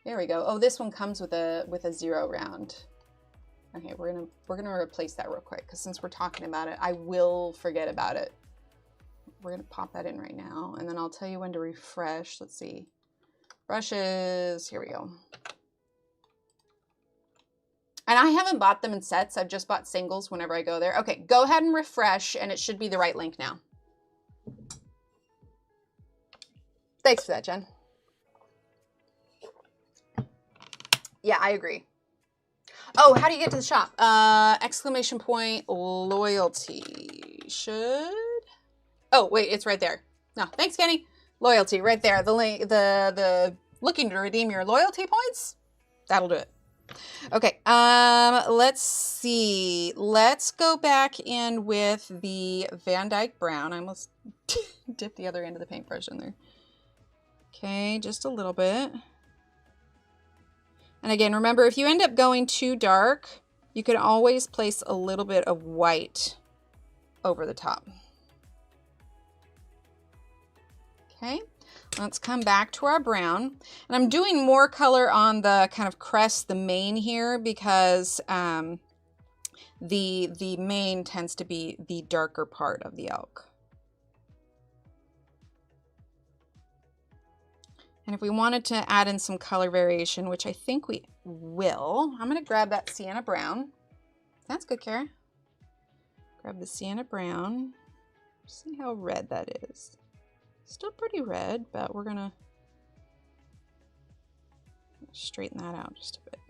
There we go. Oh, this one comes with a 0 round. Okay, we're gonna replace that real quick, because since we're talking about it, I will forget about it. We're gonna pop that in right now, and then I'll tell you when to refresh. Let's see. Brushes, here we go. And I haven't bought them in sets. I've just bought singles whenever I go there. Okay, go ahead and refresh, and it should be the right link now. Thanks for that, Jen. Yeah, I agree. Oh, how do you get to the shop? Exclamation point loyalty. Should. Oh, wait, it's right there. No, thanks, Kenny. Loyalty, right there. The link, the looking to redeem your loyalty points. That'll do it. Okay, let's see. Let's go back in with the Van Dyke Brown. I almost dipped the other end of the paintbrush in there. Okay, just a little bit. And again, remember, if you end up going too dark, you can always place a little bit of white over the top. Okay. Let's come back to our brown, and I'm doing more color on the kind of crest, the mane here, because the mane tends to be the darker part of the elk. And if we wanted to add in some color variation, which I think we will, I'm going to grab that sienna brown. That's good, Kara. Grab the sienna brown. See how red that is. Still pretty red, but we're gonna straighten that out just a bit.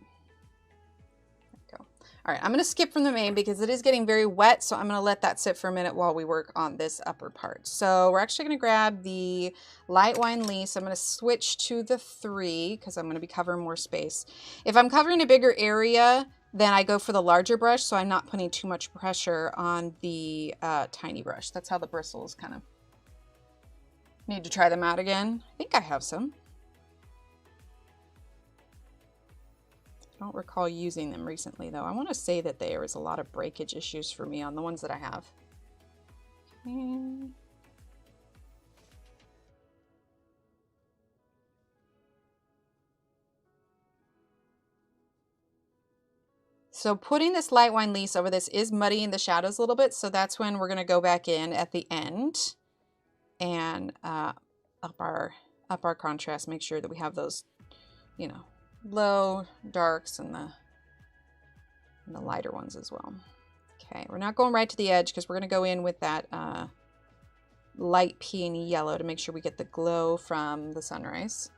All right, I'm going to skip from the main because it is getting very wet, so I'm going to let that sit for a minute while we work on this upper part. So we're actually going to grab the light wine lease. I'm going to switch to the 3 because I'm going to be covering more space. If I'm covering a bigger area, then I go for the larger brush, so I'm not putting too much pressure on the tiny brush. That's how the bristles kind of need to try them out again. I think I have some. I don't recall using them recently though. I want to say that there was a lot of breakage issues for me on the ones that I have. Okay. So putting this light wine lease over this is muddying the shadows a little bit, so that's when we're going to go back in at the end and up our contrast, make sure that we have those, you know, low darks and the lighter ones as well. Okay, we're not going right to the edge because we're going to go in with that light peony yellow to make sure we get the glow from the sunrise.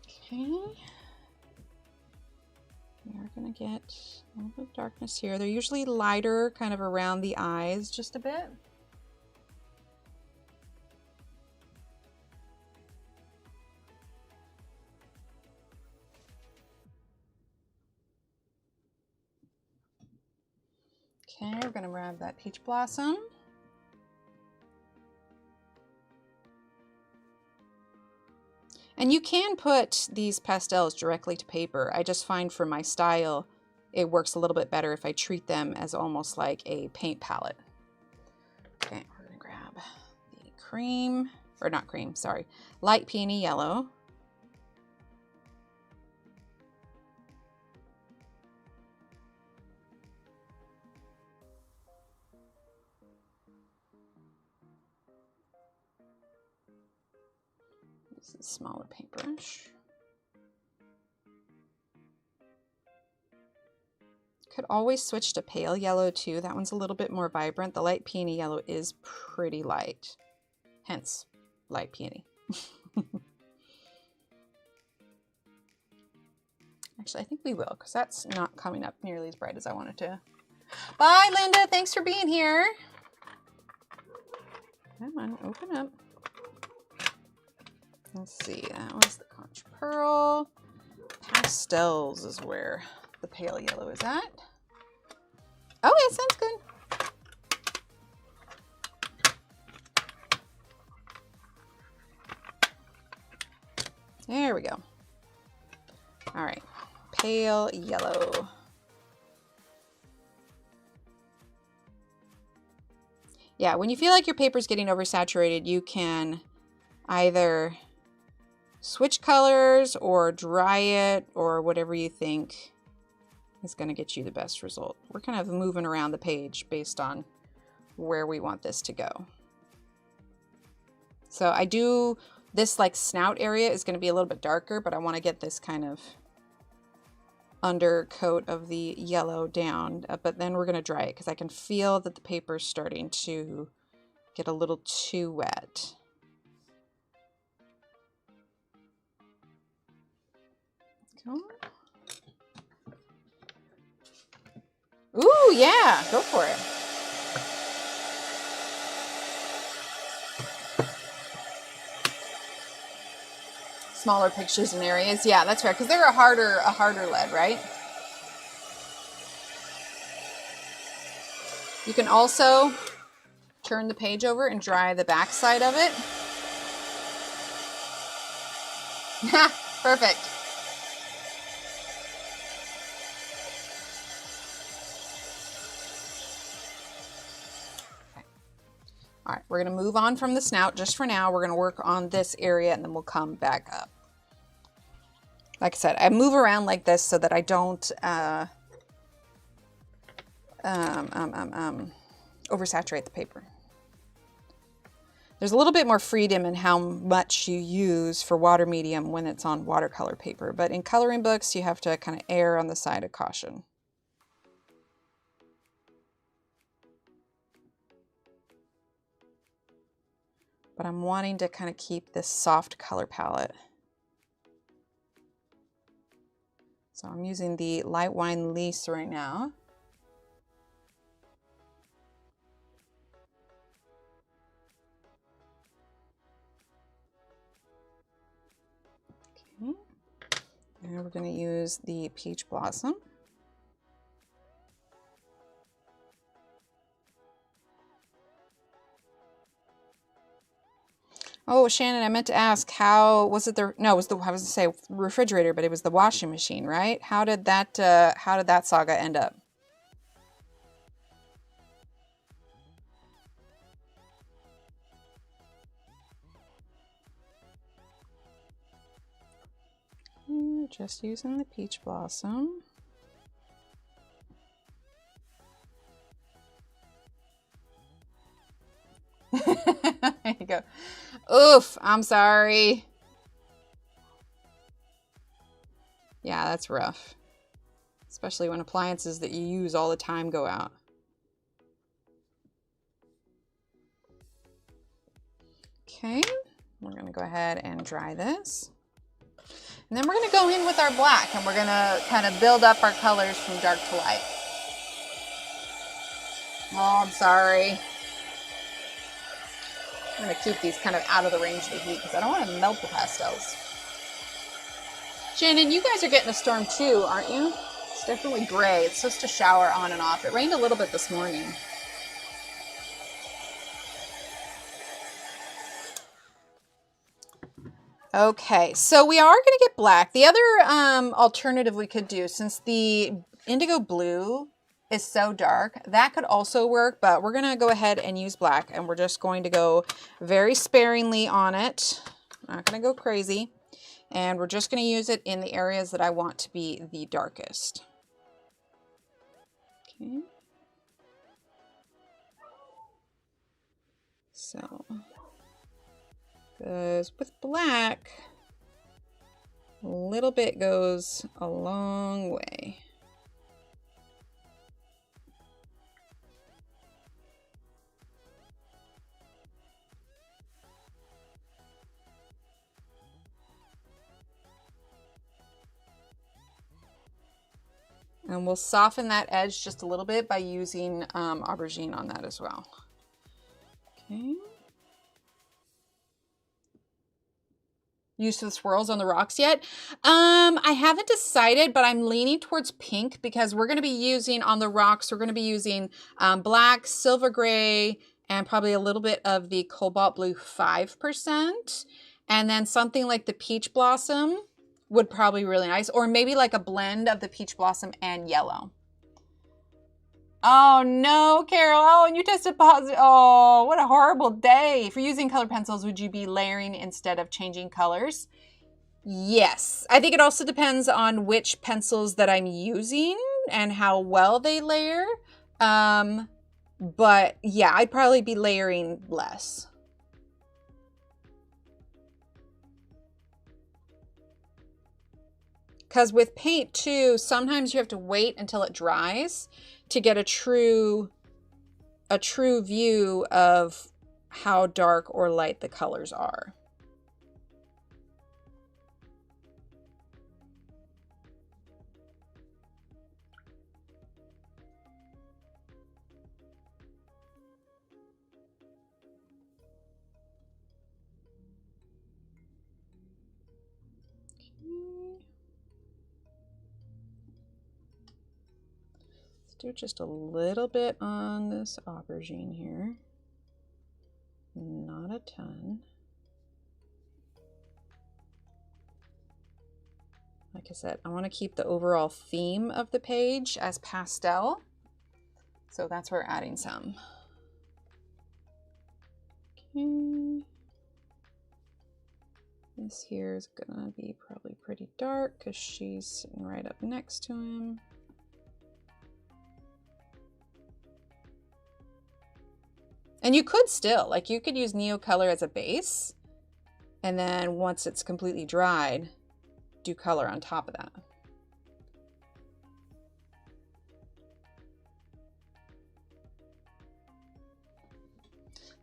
Okay, we are going to get a little bit of darkness here. They're usually lighter kind of around the eyes just a bit. Okay, we're going to grab that peach blossom. And you can put these pastels directly to paper. I just find for my style, it works a little bit better if I treat them as almost like a paint palette. Okay, we're going to grab the cream, or not cream, sorry, light peony yellow. This is a smaller paintbrush. Could always switch to pale yellow too. That one's a little bit more vibrant. The light peony yellow is pretty light, hence light peony. Actually, I think we will because that's not coming up nearly as bright as I wanted to. Bye, Linda. Thanks for being here. Come on, open up. Let's see, that was the conch pearl. Pastels is where the pale yellow is at. Oh, yeah, sounds good. There we go. All right, pale yellow. Yeah, when you feel like your paper's getting oversaturated, you can either switch colors or dry it or whatever you think is going to get you the best result. We're kind of moving around the page based on where we want this to go. So I do, this like snout area is going to be a little bit darker, but I want to get this kind of undercoat of the yellow down, but then we're going to dry it because I can feel that the paper is starting to get a little too wet. Ooh, yeah, go for it. Smaller pictures and areas. Yeah, that's right, because they're a harder lead, right? You can also turn the page over and dry the back side of it. Perfect. All right, we're going to move on from the snout just for now. We're going to work on this area and then we'll come back up. Like I said, I move around like this so that I don't oversaturate the paper. There's a little bit more freedom in how much you use for water medium when it's on watercolor paper, but in coloring books, you have to kind of err on the side of caution. but I'm wanting to kind of keep this soft color palette. So I'm using the Light Wine Lisse right now. Okay. And we're going to use the Peach Blossom. Oh, Shannon, I meant to ask, how was it the, no, it was the, I was going to say refrigerator, but it was the washing machine, right? How did that saga end up? Just using the Peach Blossom. There you go. Oof, I'm sorry. Yeah, that's rough. Especially when appliances that you use all the time go out. Okay, we're gonna go ahead and dry this. And then we're gonna go in with our black and we're gonna kind of build up our colors from dark to light. Oh, I'm sorry. I'm gonna keep these kind of out of the range of the heat because I don't want to melt the pastels. Shannon, you guys are getting a storm too, aren't you? It's definitely gray. It's supposed to shower on and off. It rained a little bit this morning. Okay, so we are going to get black. The other alternative we could do, since the indigo blue is so dark, that could also work, but we're going to go ahead and use black, and we're just going to go very sparingly on it. Not going to go crazy. And we're just going to use it in the areas that I want to be the darkest. Okay. So, because with black, a little bit goes a long way. And we'll soften that edge just a little bit by using aubergine on that as well. Okay. Use for the swirls on the rocks yet? I haven't decided, but I'm leaning towards pink because we're going to be using on the rocks, we're going to be using black, silver gray, and probably a little bit of the cobalt blue 5%. And then something like the peach blossom would probably be really nice, or maybe like a blend of the peach blossom and yellow. Oh no, Carol. Oh, and you tested positive. Oh, what a horrible day. If you're using colored pencils, would you be layering instead of changing colors? Yes. I think it also depends on which pencils that I'm using and how well they layer. But yeah, I'd probably be layering less. Because with paint too, sometimes you have to wait until it dries to get a true view of how dark or light the colors are. Do just a little bit on this aubergine here, not a ton. Like I said, I want to keep the overall theme of the page as pastel, so that's where we're adding some. Okay. This here is gonna be probably pretty dark because she's sitting right up next to him. And you could still, like you could use Neocolor as a base, and then once it's completely dried, do color on top of that.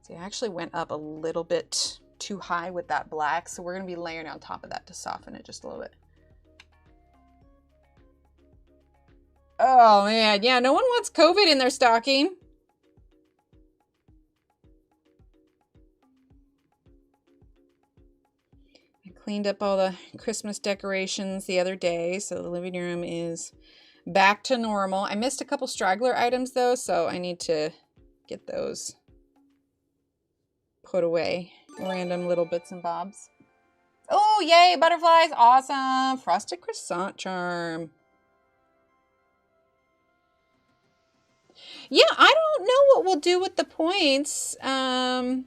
See, I actually went up a little bit too high with that black, so we're going to be layering on top of that to soften it just a little bit. Oh man, yeah, no one wants COVID in their stocking. I cleaned up all the Christmas decorations the other day, so the living room is back to normal. I missed a couple straggler items though, so I need to get those put away. Random little bits and bobs. Oh, yay, butterflies. Awesome. Frosted croissant charm. Yeah, I don't know what we'll do with the points after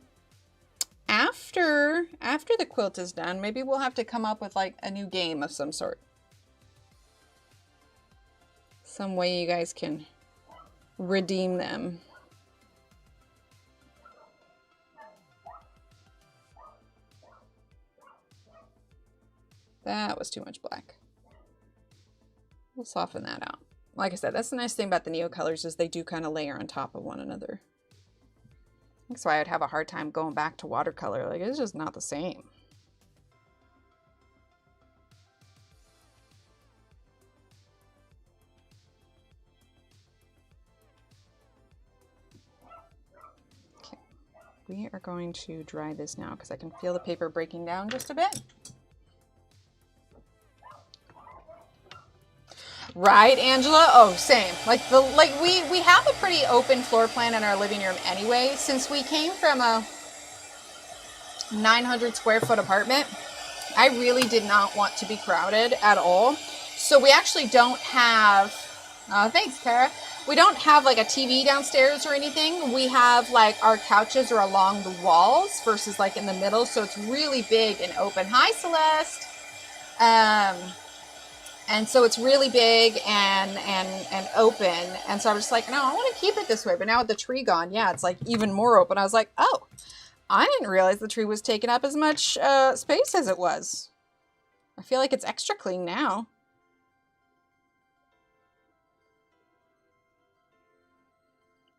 the quilt is done. Maybe we'll have to come up with like a new game of some sort. Some way you guys can redeem them. That was too much black. We'll soften that out. Like I said, that's the nice thing about the Neocolors is they do kind of layer on top of one another. That's why I'd have a hard time going back to watercolor. Like, it's just not the same. Okay, we are going to dry this now because I can feel the paper breaking down just a bit. Right, Angela? Oh, same. Like we have a pretty open floor plan in our living room anyway. Since we came from a 900 square foot apartment, I really did not want to be crowded at all. So we actually don't have, thanks, Kara. We don't have like a TV downstairs or anything. We have like our couches are along the walls versus like in the middle. So it's really big and open. Hi, Celeste. And so it's really big and open. And so I was just like, no, I want to keep it this way. But now with the tree gone, yeah, it's like even more open. I was like, oh, I didn't realize the tree was taking up as much space as it was. I feel like it's extra clean now.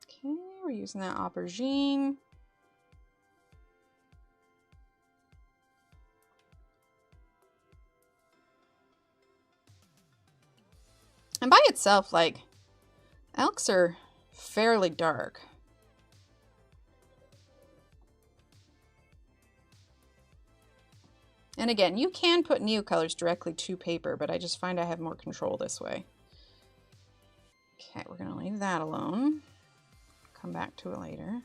Okay, we're using that aubergine. And by itself, like, elks are fairly dark. And again, you can put Neocolors directly to paper, but I just find I have more control this way. Okay, we're gonna leave that alone. Come back to it later.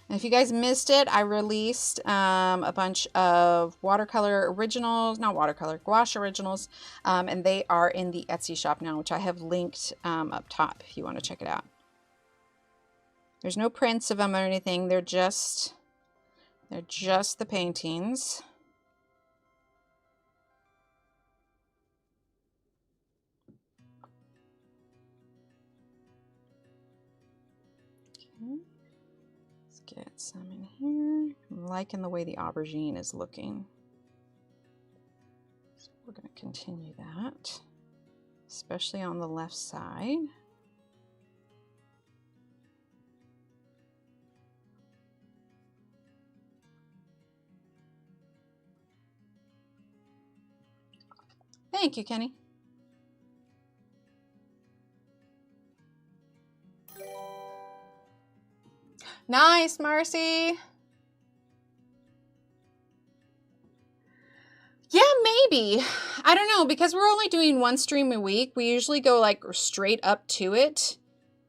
And if you guys missed it, I released a bunch of watercolor originals, not watercolor, gouache originals, and they are in the Etsy shop now, which I have linked up top if you want to check it out. There's no prints of them or anything. They're just the paintings. Okay. Get some in here. I'm liking the way the aubergine is looking. So we're going to continue that, especially on the left side. Thank you, Kenny. Nice, Marcy. Yeah, maybe. I don't know, because we're only doing one stream a week. We usually go like straight up to it.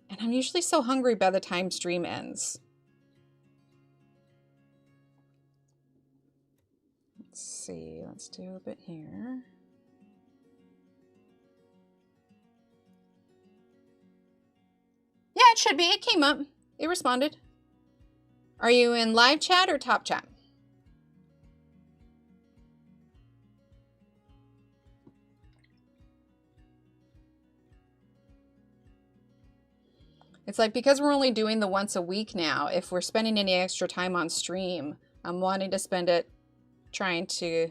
And I'm usually so hungry by the time stream ends. Let's see. Let's do a bit here. Yeah, it should be. It came up. It responded. Are you in live chat or top chat? It's like, because we're only doing the once a week now, if we're spending any extra time on stream, I'm wanting to spend it trying to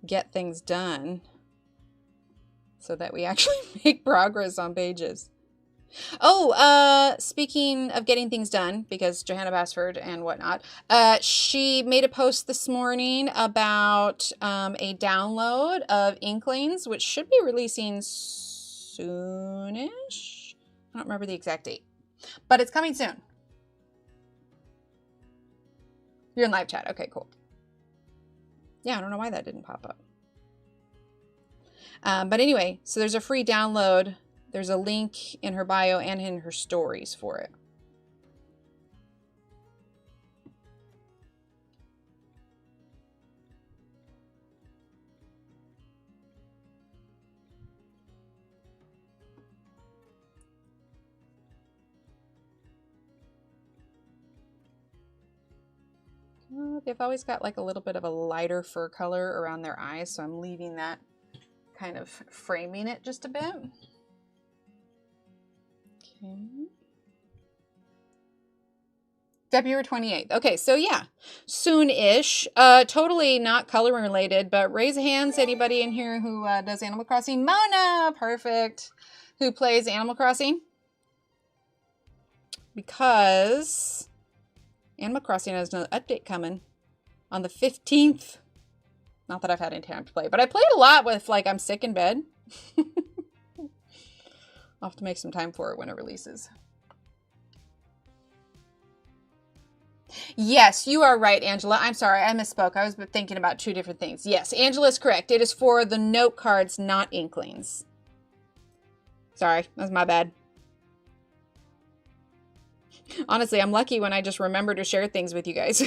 get things done so that we actually make progress on pages. Oh, speaking of getting things done, because Johanna Basford and whatnot, she made a post this morning about a download of Inklings, which should be releasing soonish. I don't remember the exact date, but it's coming soon. You're in live chat. Okay, cool. Yeah, I don't know why that didn't pop up. But anyway, so there's a free download. There's a link in her bio and in her stories for it. They've always got like a little bit of a lighter fur color around their eyes, so I'm leaving that, kind of framing it just a bit. Okay. February 28th. Okay, so yeah, soon-ish. Totally not color related, but raise hands, anybody in here who does Animal Crossing? Mona! Perfect. Who plays Animal Crossing? Because Animal Crossing has another update coming on the 15th. Not that I've had any time to play, but I played a lot with, like, I'm sick in bed. I'll have to make some time for it when it releases. Yes, you are right, Angela. I'm sorry, I misspoke. I was thinking about two different things. Yes, Angela's correct. It is for the note cards, not Inklings. Sorry, that's my bad. Honestly, I'm lucky when I just remember to share things with you guys.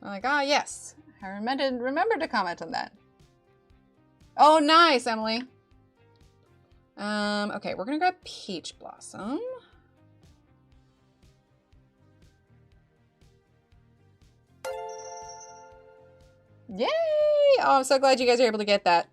I'm like, ah, yes. I remember to comment on that. Oh, nice, Emily. Okay, we're gonna grab Peach Blossom. Yay! Oh, I'm so glad you guys are able to get that.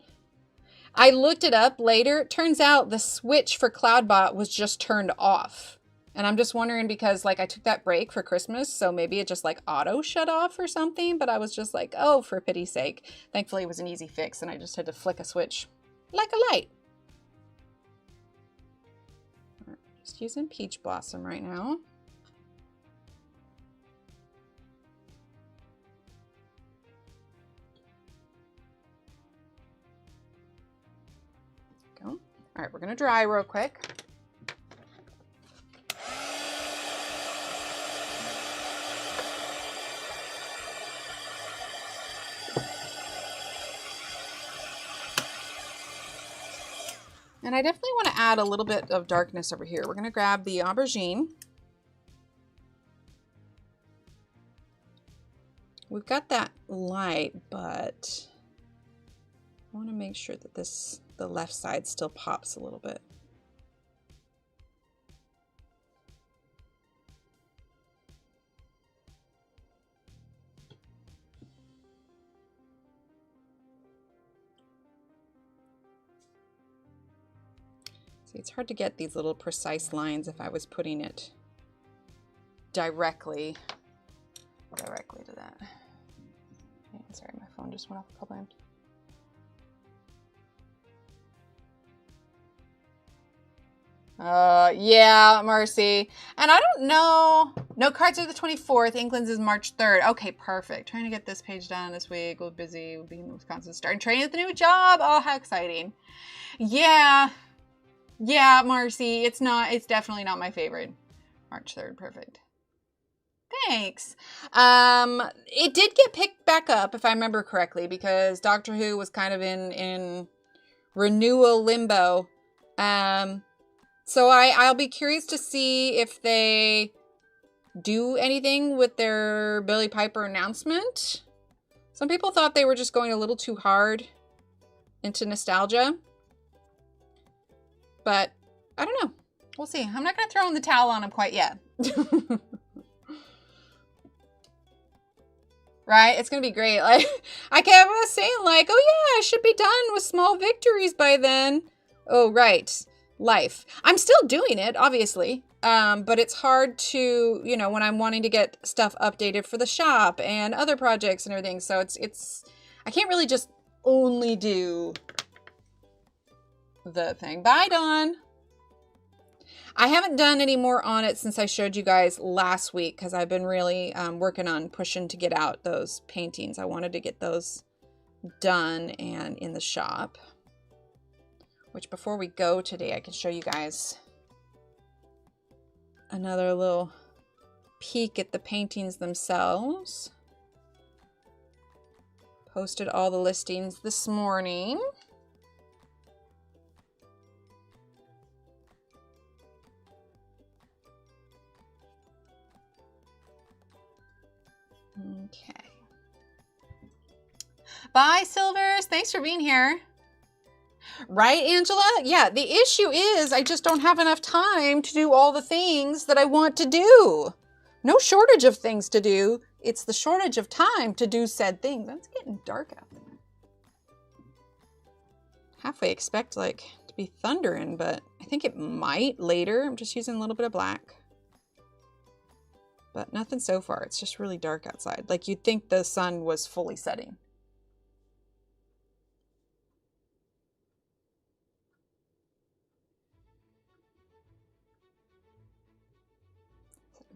I looked it up later. It turns out the switch for CloudBot was just turned off. And I'm just wondering because, like, I took that break for Christmas, so maybe it just, like, auto shut off or something. But I was just like, oh, for pity's sake. Thankfully, it was an easy fix, and I just had to flick a switch like a light. All right, just using Peach Blossom right now. Go. All right, we're going to dry real quick. And I definitely want to add a little bit of darkness over here. We're going to grab the aubergine. We've got that light, but I want to make sure that the left side still pops a little bit. See, it's hard to get these little precise lines if I was putting it directly to that. Okay, sorry, my phone just went off a couple times. Yeah, Marcy. And I don't know. No cards are the 24th. Inklings is March 3rd. Okay, perfect. Trying to get this page done this week. We're busy. We'll be in Wisconsin starting training at the new job. Oh, how exciting. Yeah. Yeah, Marcy. It's definitely not my favorite. March 3rd. Perfect. Thanks. It did get picked back up, if I remember correctly, because Doctor Who was kind of in renewal limbo. So I'll be curious to see if they do anything with their Billie Piper announcement. Some people thought they were just going a little too hard into nostalgia. But I don't know. We'll see. I'm not going to throw in the towel on them quite yet. Right? It's going to be great. Like I was saying, like, oh yeah, I should be done with Small Victories by then. Oh, right. Life. I'm still doing it, obviously. But it's hard to, you know, when I'm wanting to get stuff updated for the shop and other projects and everything. So I can't really just only do the thing. Bye, Dawn. I haven't done any more on it since I showed you guys last week because I've been really working on pushing to get out those paintings. I wanted to get those done and in the shop. Which before we go today, I can show you guys another little peek at the paintings themselves. Posted all the listings this morning. Okay. Bye, Silvers. Thanks for being here. Right, Angela? Yeah, the issue is I just don't have enough time to do all the things that I want to do. No shortage of things to do. It's the shortage of time to do said things. It's getting dark out there. Halfway expect like to be thundering, but I think it might later. I'm just using a little bit of black. But nothing so far. It's just really dark outside. Like you'd think the sun was fully setting.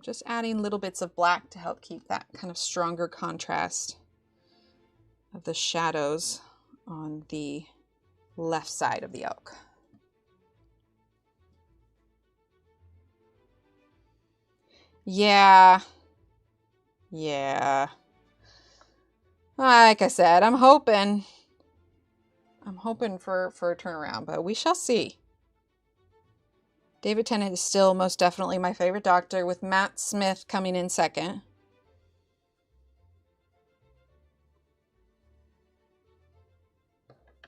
Just adding little bits of black to help keep that kind of stronger contrast of the shadows on the left side of the oak. Yeah. Yeah. Like I said, I'm hoping for a turnaround, but we shall see. David Tennant is still most definitely my favorite Doctor, with Matt Smith coming in second.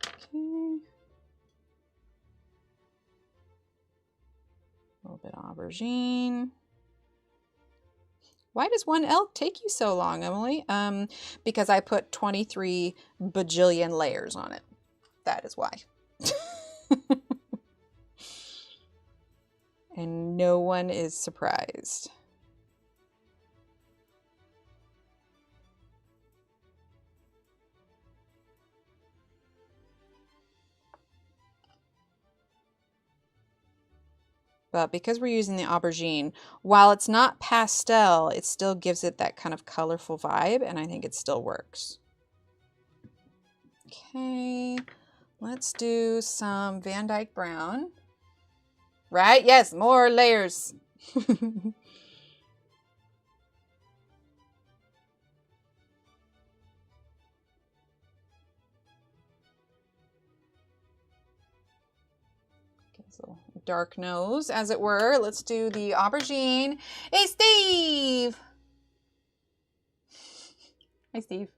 Okay. A little bit of aubergine. Why does one elk take you so long, Emily? Because I put 23 bajillion layers on it. That is why. And no one is surprised. But because we're using the aubergine, while it's not pastel, it still gives it that kind of colorful vibe, and I think it still works. Okay, let's do some Van Dyke Brown. Right? Yes, more layers. Get this little dark nose, as it were. Let's do the aubergine. Hey, Steve! Hi, Steve.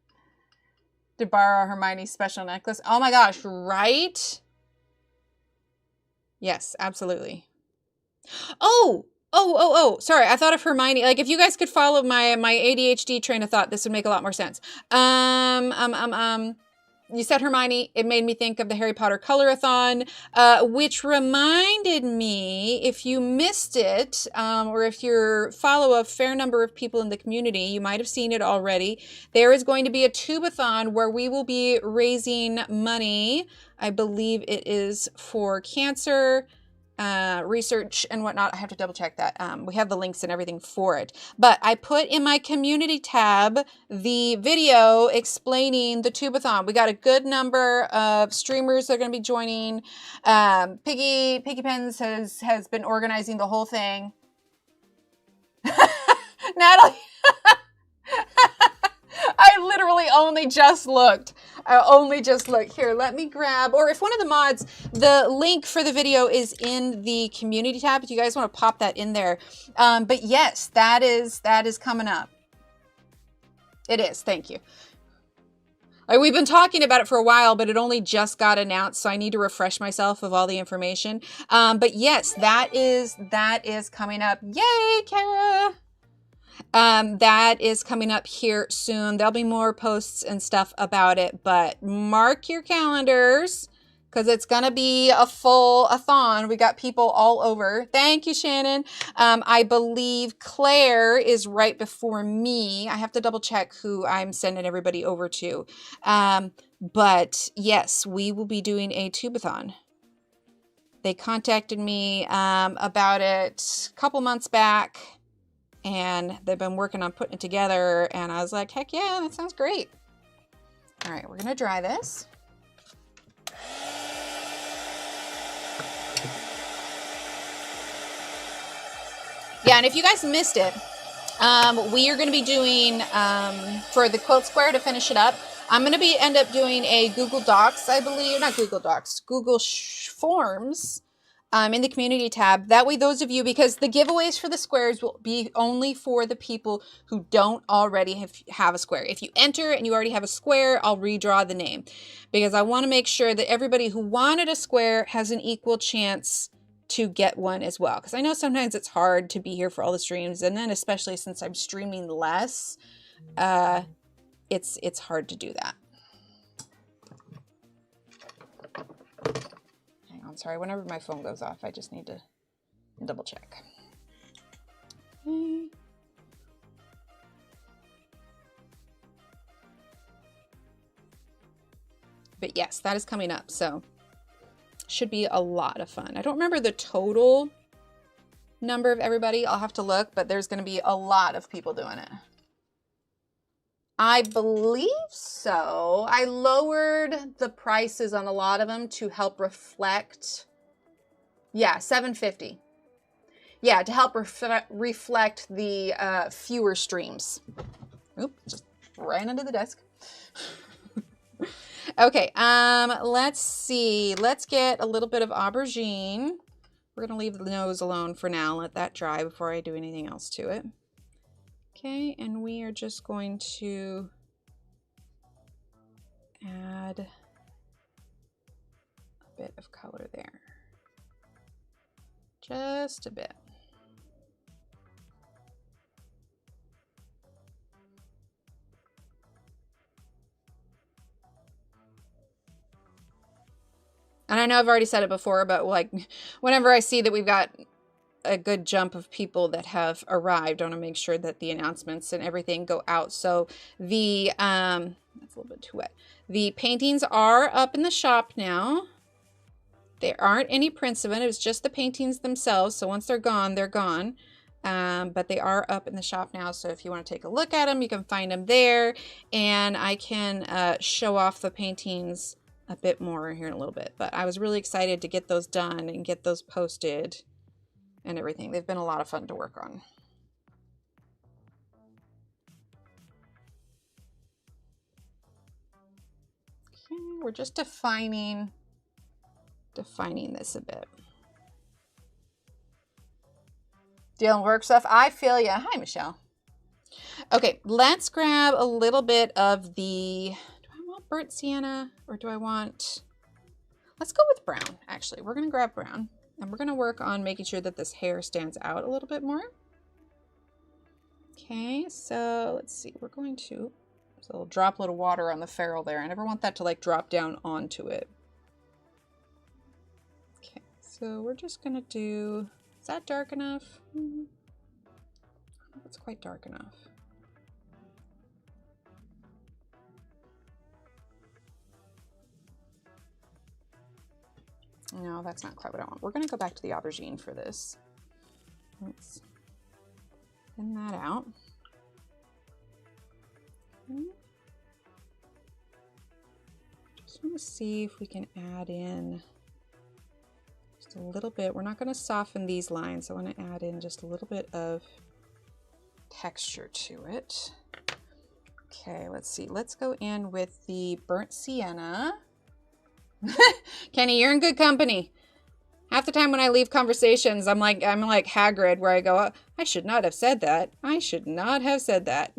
To borrow Hermione's special necklace. Oh my gosh, right? Yes, absolutely. Oh! Sorry, I thought of Hermione. Like, if you guys could follow my ADHD train of thought, this would make a lot more sense. You said Hermione. It made me think of the Harry Potter Colorathon, which reminded me, if you missed it, or if you follow a fair number of people in the community, you might have seen it already. There is going to be a tubathon where we will be raising money. I believe it is for cancer research and whatnot. I have to double check that. We have the links and everything for it. But I put in my community tab the video explaining the tubathon. We got a good number of streamers that are going to be joining. Piggy Pens has been organizing the whole thing. Natalie, I literally only just looked. Here, let me grab, or if one of the mods, the link for the video is in the community tab, if you guys want to pop that in there. But yes, that is coming up. It is, thank you. We've been talking about it for a while, but it only just got announced, so I need to refresh myself of all the information. But yes, that is coming up. Yay, Kara! That is coming up here soon. There'll be more posts and stuff about it, but mark your calendars because it's going to be a full-a-thon. We got people all over. Thank you, Shannon. I believe Claire is right before me. I have to double check who I'm sending everybody over to. But yes, we will be doing a tubathon. They contacted me about it a couple months back, and they've been working on putting it together, and I was like, heck yeah, that sounds great. All right, we're going to dry this. Yeah, and if you guys missed it, we are going to be doing, for the quilt square to finish it up, I'm going to end up doing a Google Docs, I believe, not Google Docs, Google Forms in the community tab. That way, those of you, because the giveaways for the squares will be only for the people who don't already have a square. If you enter and you already have a square, I'll redraw the name, because I want to make sure that everybody who wanted a square has an equal chance to get one as well. Because I know sometimes it's hard to be here for all the streams, and then especially since I'm streaming less, it's hard to do that. Hang on, sorry, whenever my phone goes off, I just need to double check. Okay. But yes, that is coming up, so should be a lot of fun. I don't remember the total number of everybody. I'll have to look, but there's going to be a lot of people doing it. I believe so. I lowered the prices on a lot of them to help reflect. Yeah, $7.50. Yeah, to help reflect the fewer streams. Oop, just ran into the desk. Okay, let's see. Let's get a little bit of aubergine. We're going to leave the nose alone for now. Let that dry before I do anything else to it. Okay, and we are just going to add a bit of color there. Just a bit. And I know I've already said it before, but like whenever I see that we've got a good jump of people that have arrived, I want to make sure that the announcements and everything go out. So the, that's a little bit too wet. The paintings are up in the shop now. There aren't any prints of it. It was just the paintings themselves. So once they're gone, they're gone. But they are up in the shop now. So if you want to take a look at them, you can find them there. And I can show off the paintings a bit more here in a little bit. But I was really excited to get those done and get those posted and everything. They've been a lot of fun to work on. Okay, we're just defining this a bit. Dealing work stuff. I feel ya. Hi, Michelle. Okay, let's grab a little bit of the, do I want burnt sienna or do I want, let's go with brown, actually. We're gonna grab brown and we're gonna work on making sure that this hair stands out a little bit more. Okay, so let's see, we're going to, there's a little droplet of water on the ferrule there. I never want that to like drop down onto it. Okay, so we're just gonna do, is that dark enough? I don't know if it's quite dark enough. No, that's not quite what I want. We're gonna go back to the aubergine for this. Let's thin that out. Okay. Just want to see if we can add in just a little bit. We're not going to soften these lines. I want to add in just a little bit of texture to it. Okay, let's see. Let's go in with the burnt sienna. Kenny, you're in good company. Half the time when I leave conversations, I'm like Hagrid, where I go, I should not have said that. I should not have said that.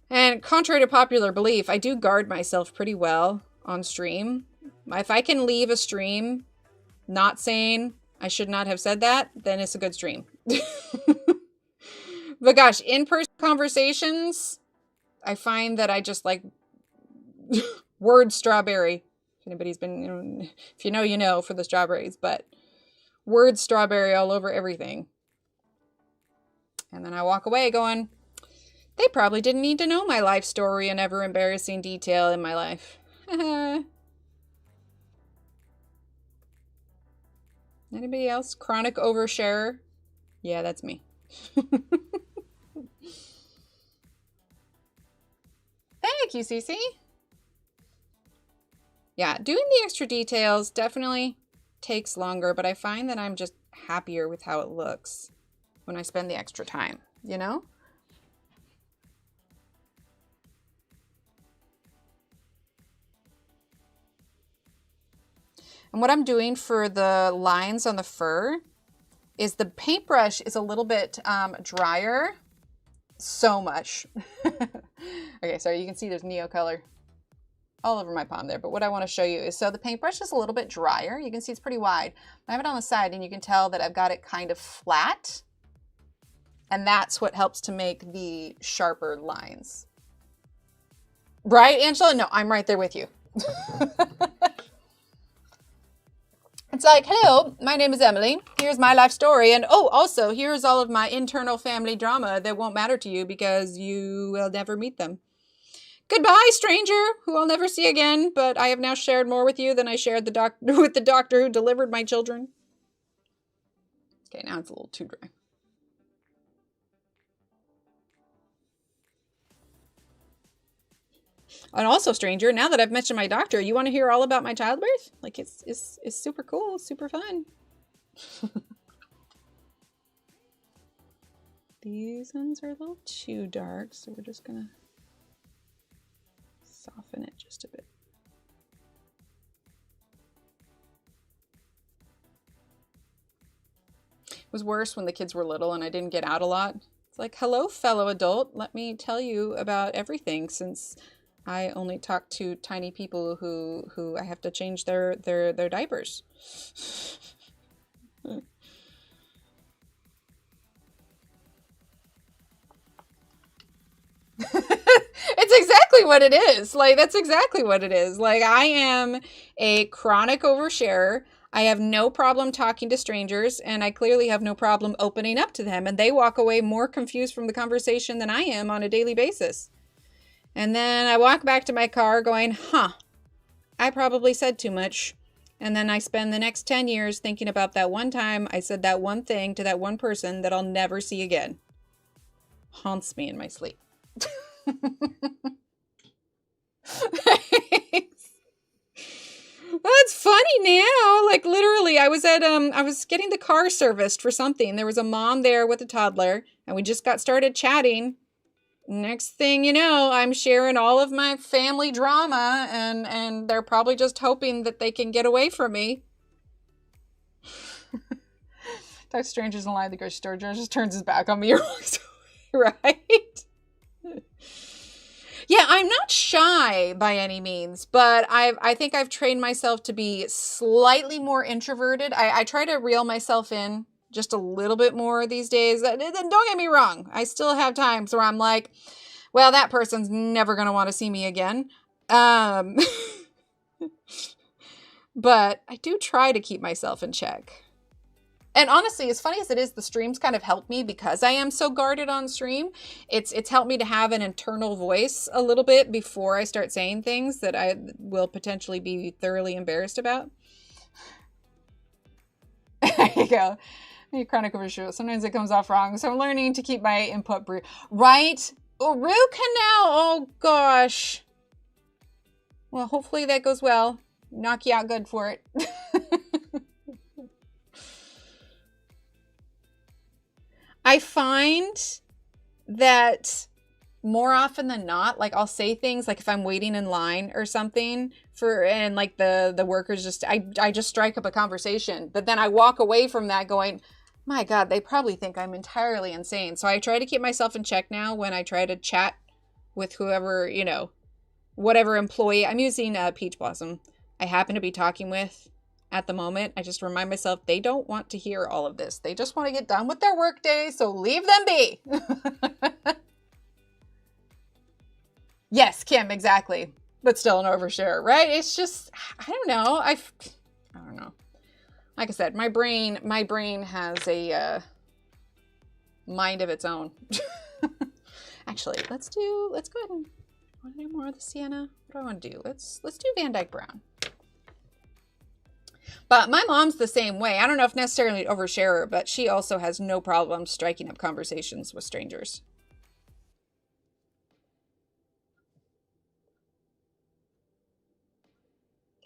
And contrary to popular belief, I do guard myself pretty well on stream. If I can leave a stream not saying I should not have said that, then it's a good stream. But gosh, in-person conversations, I find that I just like Word strawberry. If anybody's been, if you know, you know for the strawberries, but word strawberry all over everything. And then I walk away going, they probably didn't need to know my life story and ever embarrassing detail in my life. Anybody else? Chronic oversharer? Yeah, that's me. Thank you, Cece. Yeah, doing the extra details definitely takes longer, but I find that I'm just happier with how it looks when I spend the extra time, you know? And what I'm doing for the lines on the fur is the paintbrush is a little bit drier. So much. Okay, sorry, you can see there's Neocolor all over my palm there. But what I want to show you is, so the paintbrush is a little bit drier. You can see it's pretty wide. I have it on the side and you can tell that I've got it kind of flat. And that's what helps to make the sharper lines. Right, Angela? No, I'm right there with you. It's like, hello, my name is Emily. Here's my life story. And oh, also, here's all of my internal family drama that won't matter to you because you will never meet them. Goodbye, stranger, who I'll never see again, but I have now shared more with you than I shared with the doctor who delivered my children. Okay, now it's a little too dry. And also, stranger, now that I've mentioned my doctor, you want to hear all about my childbirth? Like, it's super cool, it's super fun. These ones are a little too dark, so we're just gonna soften it just a bit. It was worse when the kids were little and I didn't get out a lot. It's like, hello, fellow adult. Let me tell you about everything, since I only talk to tiny people who I have to change their diapers. It's exactly what it is. Like, that's exactly what it is. Like, I am a chronic oversharer. I have no problem talking to strangers, and I clearly have no problem opening up to them. And they walk away more confused from the conversation than I am on a daily basis. And then I walk back to my car going, huh, I probably said too much. And then I spend the next 10 years thinking about that one time I said that one thing to that one person that I'll never see again. Haunts me in my sleep. That's funny now. Like, literally, I was getting the car serviced for something. There was a mom there with a toddler, and we just got started chatting. Next thing you know, I'm sharing all of my family drama, and they're probably just hoping that they can get away from me. Talk strangers in line at the grocery store. George just turns his back on me. Right? Yeah, I'm not shy by any means, but I think I've trained myself to be slightly more introverted. I try to reel myself in just a little bit more these days. Don't get me wrong. I still have times where I'm like, well, that person's never going to want to see me again. But I do try to keep myself in check. And honestly, as funny as it is, the streams kind of help me because I am so guarded on stream. It's helped me to have an internal voice a little bit before I start saying things that I will potentially be thoroughly embarrassed about. There you go. Chronic overshoot. Sometimes it comes off wrong, so I'm learning to keep my input brief. Right? Oh, root canal. Oh gosh. Well, hopefully that goes well. Knock you out good for it. I find that more often than not, like, I'll say things like if I'm waiting in line or something and like the workers just, I just strike up a conversation, but then I walk away from that going, my God, they probably think I'm entirely insane. So I try to keep myself in check now when I try to chat with whoever, you know, whatever employee. I'm using Peach Blossom I happen to be talking with at the moment. I just remind myself they don't want to hear all of this. They just want to get done with their workday, so leave them be. Yes, Kim, exactly. but still an overshare, right? It's just, I don't know. I don't know. Like I said, my brain has a mind of its own. Actually, let's go ahead and want to do more of the sienna. What do I want to do? Let's do Van Dyke Brown. But my mom's the same way. I don't know if necessarily an oversharer, but she also has no problem striking up conversations with strangers.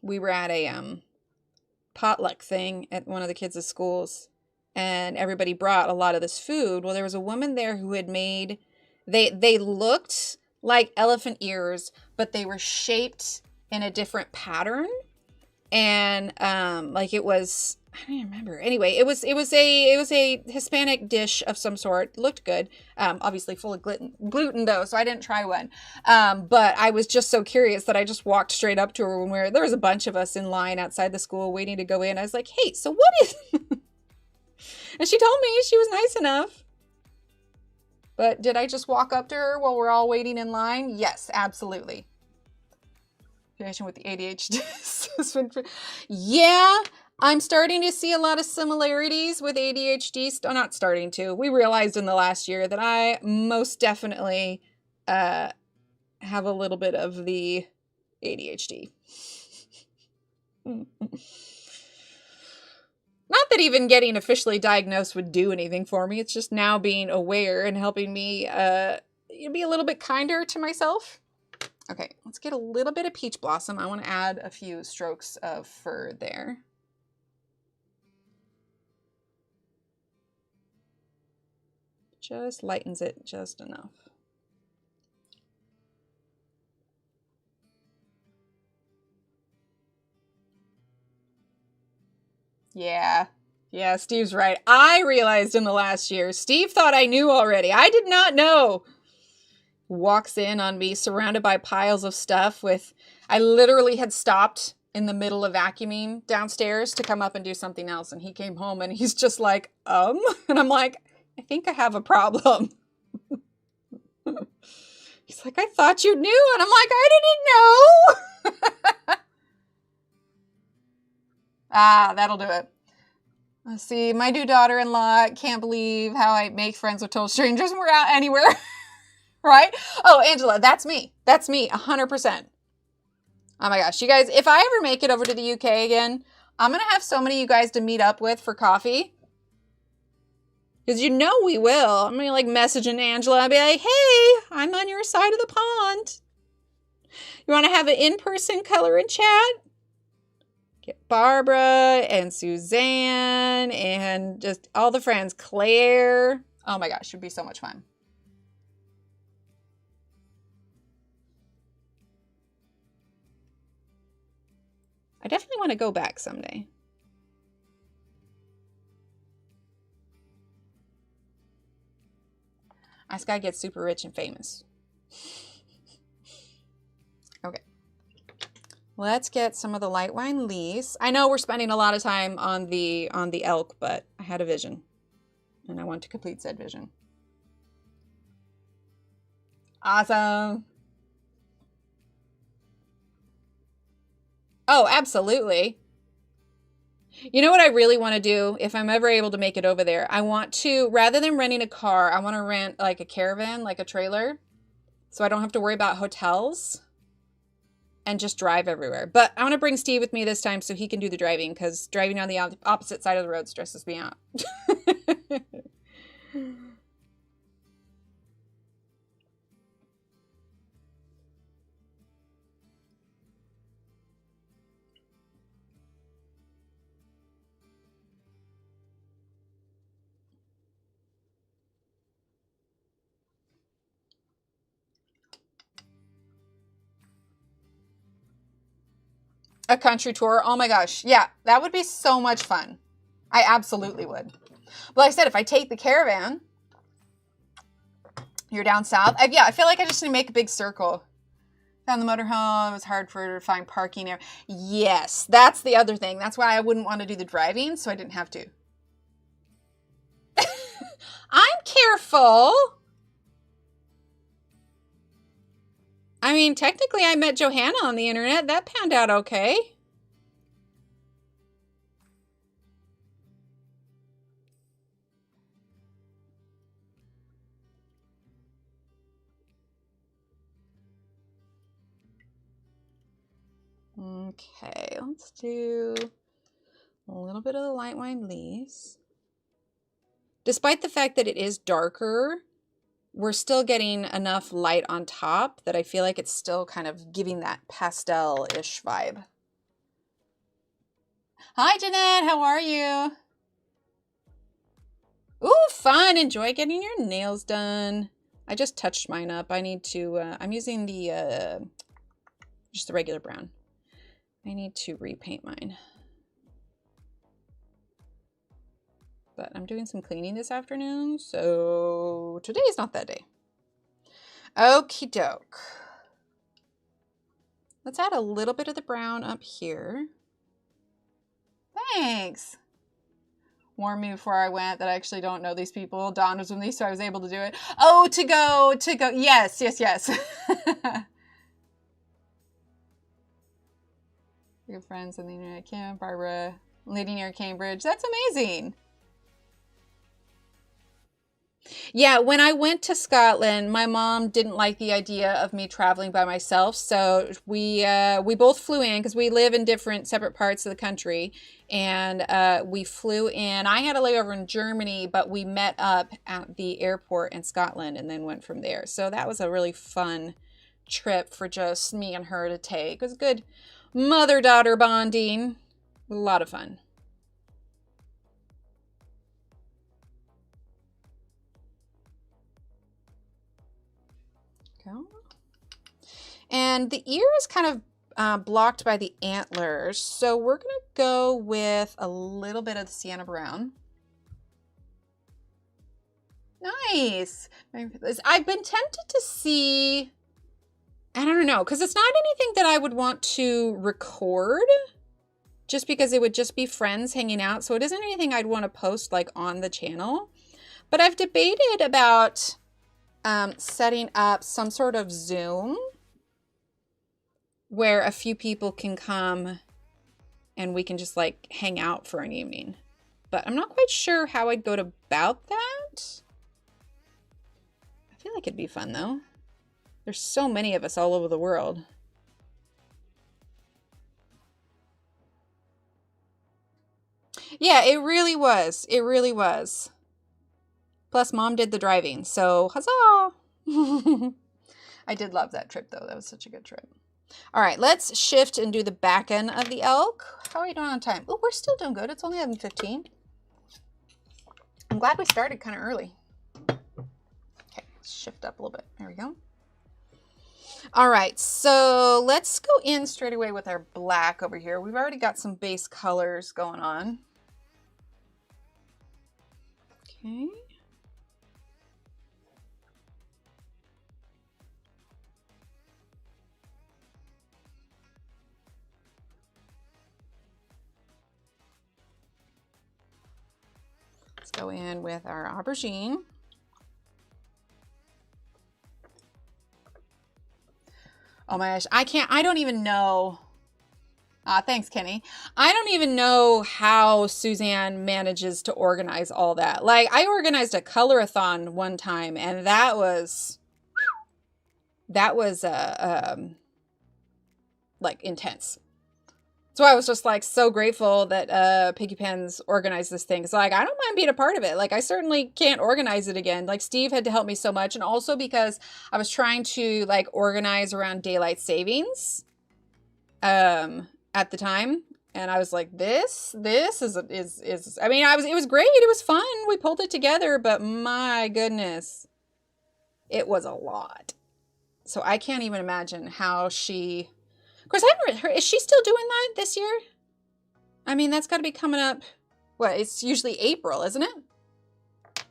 We were at a potluck thing at one of the kids' schools, and everybody brought a lot of this food. Well, there was a woman there who had made, they looked like elephant ears, but they were shaped in a different pattern. And like it was, I don't even remember. Anyway, it was a Hispanic dish of some sort. Looked good. Obviously full of gluten though, so I didn't try one. But I was just so curious that I just walked straight up to her when there was a bunch of us in line outside the school waiting to go in. I was like, "Hey, so what is?" And she told me she was nice enough. But did I just walk up to her while we're all waiting in line? Yes, absolutely. With the ADHD. Yeah, I'm starting to see a lot of similarities with ADHD. Not starting to. We realized in the last year that I most definitely have a little bit of the ADHD. Not that even getting officially diagnosed would do anything for me. It's just now being aware and helping me be a little bit kinder to myself. Okay, let's get a little bit of peach blossom. I want to add a few strokes of fur there. Just lightens it just enough. Yeah, Steve's right. I realized in the last year, Steve thought I knew already. I did not know. Walks in on me surrounded by piles of stuff I literally had stopped in the middle of vacuuming downstairs to come up and do something else, and he came home and he's just like, and I'm like, I think I have a problem. He's like, I thought you knew, and I'm like, I didn't know. That'll do it. Let's see, my new daughter-in-law can't believe how I make friends with total strangers when we're out anywhere. Right? Oh, Angela, that's me. That's me, 100%. Oh my gosh, you guys, if I ever make it over to the UK again, I'm going to have so many of you guys to meet up with for coffee. Because you know we will. I'm going to like messaging Angela and be like, hey, I'm on your side of the pond. You want to have an in-person color and chat? Get Barbara and Suzanne and just all the friends. Claire. Oh my gosh, it would be so much fun. I definitely want to go back someday. This guy gets super rich and famous. Okay. Let's get some of the light wine leaves. I know we're spending a lot of time on the elk, but I had a vision. And I want to complete said vision. Awesome. Oh, absolutely. You know what I really want to do if I'm ever able to make it over there? I want to, rather than renting a car, I want to rent like a caravan, like a trailer, so I don't have to worry about hotels and just drive everywhere. But I want to bring Steve with me this time so he can do the driving, because driving on the opposite side of the road stresses me out. A country tour. Oh my gosh. Yeah, that would be so much fun. I absolutely would. But like I said, if I take the caravan, you're down south. I feel like I just need to make a big circle. Found the motorhome. It was hard to find parking there. Yes, that's the other thing. That's why I wouldn't want to do the driving, so I didn't have to. I'm careful. I mean, technically I met Johanna on the internet. That panned out okay. Okay, let's do a little bit of the light wine leaves. Despite the fact that it is darker, we're still getting enough light on top that I feel like it's still kind of giving that pastel-ish vibe. Hi, Jeanette. How are you? Ooh, fun. Enjoy getting your nails done. I just touched mine up. I need to, I'm using the, just the regular brown. I need to repaint mine. But I'm doing some cleaning this afternoon, so today is not that day. Okie doke. Let's add a little bit of the brown up here. Thanks. Warned me before I went that I actually don't know these people. Dawn was with me, so I was able to do it. Oh, to go. Yes, yes, yes. Good friends on the internet. Kim, Barbara, living near Cambridge. That's amazing. Yeah, when I went to Scotland, my mom didn't like the idea of me traveling by myself, so we both flew in because we live in different separate parts of the country, and we flew in. I had a layover in Germany, but we met up at the airport in Scotland and then went from there. So that was a really fun trip for just me and her to take. It was good mother-daughter bonding. A lot of fun. Go. And the ear is kind of blocked by the antlers, so we're gonna go with a little bit of the sienna brown. Nice. I've been tempted to see, I don't know, because it's not anything that I would want to record, just because it would just be friends hanging out, so it isn't anything I'd want to post like on the channel. But I've debated about setting up some sort of Zoom where a few people can come and we can just like hang out for an evening. But I'm not quite sure how I'd go about that. I feel like it'd be fun though. There's so many of us all over the world. Yeah, it really was. It really was. Plus, Mom did the driving, so huzzah! I did love that trip, though. That was such a good trip. All right, let's shift and do the back end of the elk. How are we doing on time? Oh, we're still doing good. It's only 11:15. I'm glad we started kind of early. Okay, let's shift up a little bit. There we go. All right, so let's go in straight away with our black over here. We've already got some base colors going on. Okay. Let's go in with our aubergine. Oh my gosh, I don't even know. Thanks, Kenny. I don't even know how Suzanne manages to organize all that. Like, I organized a colorathon one time, and that was like intense. So I was just like so grateful that Piggy Pens organized this thing. So like, I don't mind being a part of it. Like, I certainly can't organize it again. Like, Steve had to help me so much, and also because I was trying to like organize around daylight savings at the time, and I was like, this is I mean, it was great. It was fun. We pulled it together, but my goodness, it was a lot. So I can't even imagine how she. Of course, I haven't heard. Is she still doing that this year? I mean, that's got to be coming up. What? It's usually April, isn't it? I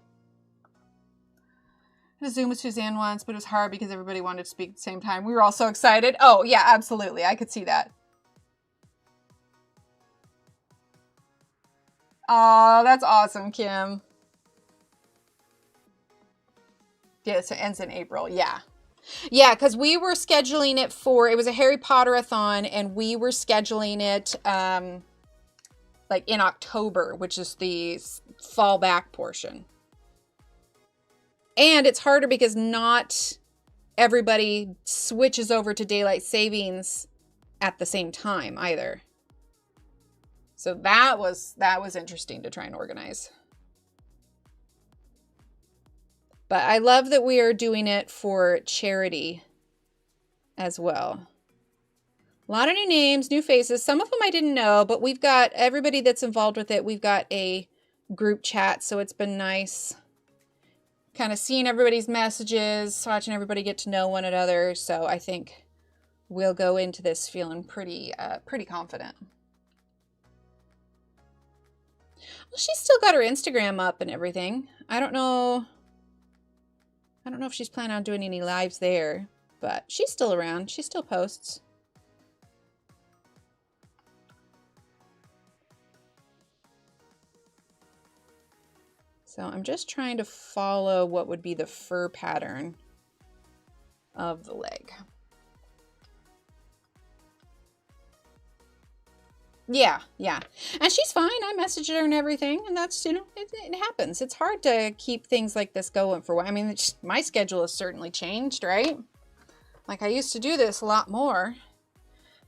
had a Zoom with Suzanne once, but it was hard because everybody wanted to speak at the same time. We were all so excited. Oh, yeah, absolutely. I could see that. Oh, that's awesome, Kim. Yeah, so it ends in April. Yeah. Yeah, because we were scheduling it for, it was a Harry Potter-a-thon, and we were scheduling it like in October, which is the fall back portion. And it's harder because not everybody switches over to daylight savings at the same time either. So that was interesting to try and organize. But I love that we are doing it for charity as well. A lot of new names, new faces. Some of them I didn't know, but we've got everybody that's involved with it. We've got a group chat, so it's been nice kind of seeing everybody's messages, watching everybody get to know one another. So I think we'll go into this feeling pretty confident. Well, she's still got her Instagram up and everything. I don't know if she's planning on doing any lives there, but she's still around. She still posts. So I'm just trying to follow what would be the fur pattern of the leg. Yeah. And she's fine. I messaged her and everything, and that's, you know, it happens. It's hard to keep things like this going for a while. I mean, my schedule has certainly changed, right? Like, I used to do this a lot more.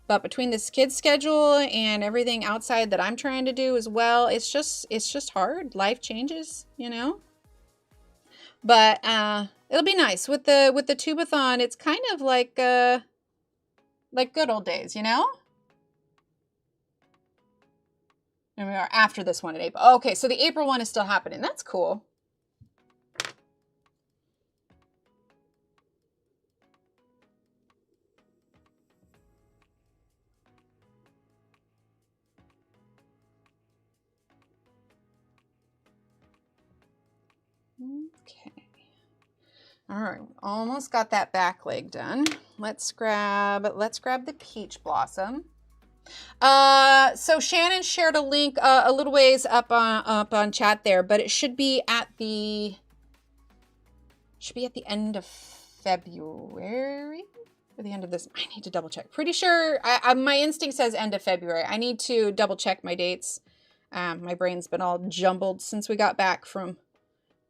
But between this kid's schedule and everything outside that I'm trying to do as well, it's just hard. Life changes, you know? But it'll be nice. With the Tubathon, it's kind of like good old days, you know? And we are after this one in April. Okay, so the April one is still happening. That's cool. Okay. All right, almost got that back leg done. Let's grab the peach blossom. So Shannon shared a link a little ways up on chat there, but it should be at the end of February or the end of this. I need to double check. Pretty sure my instinct says end of February. I need to double check my dates. My brain's been all jumbled since we got back from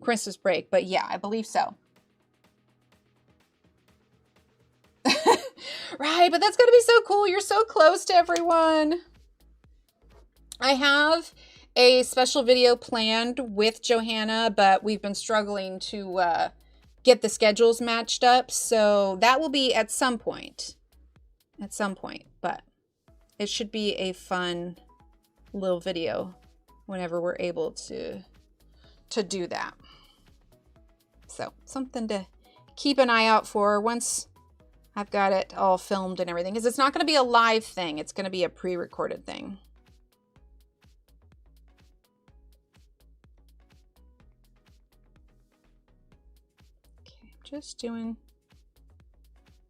Christmas break, but yeah, I believe so. Right, but that's going to be so cool. You're so close to everyone. I have a special video planned with Johanna, but we've been struggling to get the schedules matched up. So that will be at some point. But it should be a fun little video whenever we're able to do that. So something to keep an eye out for once I've got it all filmed and everything, because it's not going to be a live thing. It's going to be a pre-recorded thing. Okay, just doing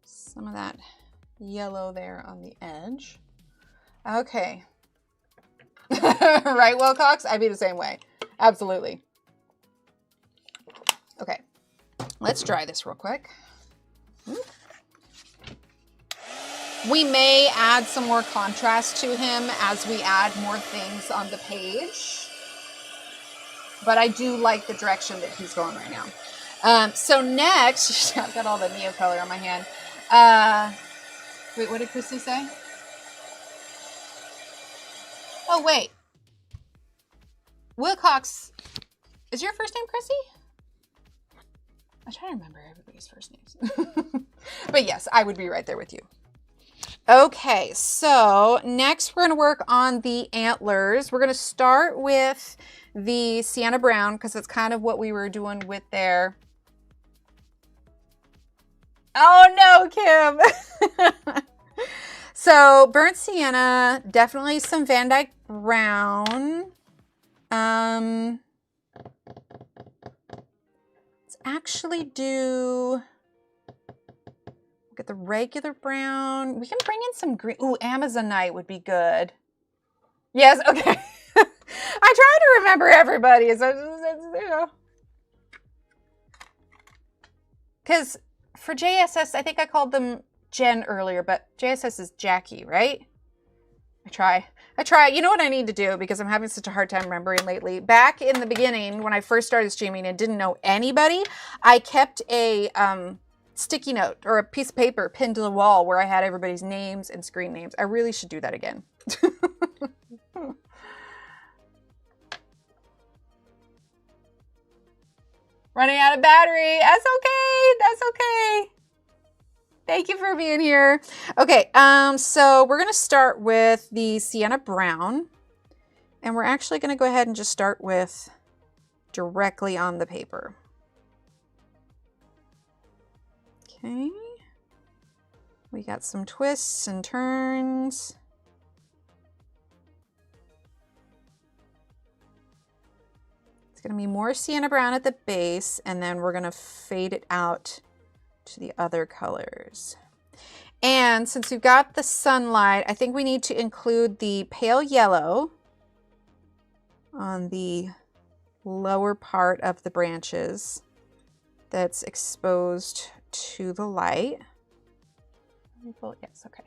some of that yellow there on the edge. Okay. Right, Wilcox? I'd be the same way. Absolutely. Okay. Let's dry this real quick. We may add some more contrast to him as we add more things on the page. But I do like the direction that he's going right now. So next, I've got all the Neocolor on my hand. Wait, what did Chrissy say? Oh, wait. Wilcox, is your first name Chrissy? I try to remember everybody's first names. But yes, I would be right there with you. Okay, so next we're going to work on the antlers. We're going to start with the sienna brown because it's kind of what we were doing with their... Oh no, Kim! So burnt sienna, definitely some Van Dyke brown. Let's actually do... Get the regular brown. We can bring in some green. Ooh, Amazonite would be good. Yes, okay. I try to remember everybody. So, you know. Because for JSS, I think I called them Jen earlier, but JSS is Jackie, right? I try. You know what I need to do, because I'm having such a hard time remembering lately. Back in the beginning, when I first started streaming and didn't know anybody, I kept a sticky note or a piece of paper pinned to the wall where I had everybody's names and screen names. I really should do that again. Running out of battery. That's okay. That's okay. Thank you for being here. Okay, so we're going to start with the Sienna Brown. And we're actually going to go ahead and just start with directly on the paper. Okay. We got some twists and turns. It's going to be more Sienna Brown at the base, and then we're going to fade it out to the other colors. And since we've got the sunlight, I think we need to include the pale yellow on the lower part of the branches that's exposed to the light. Yes, okay.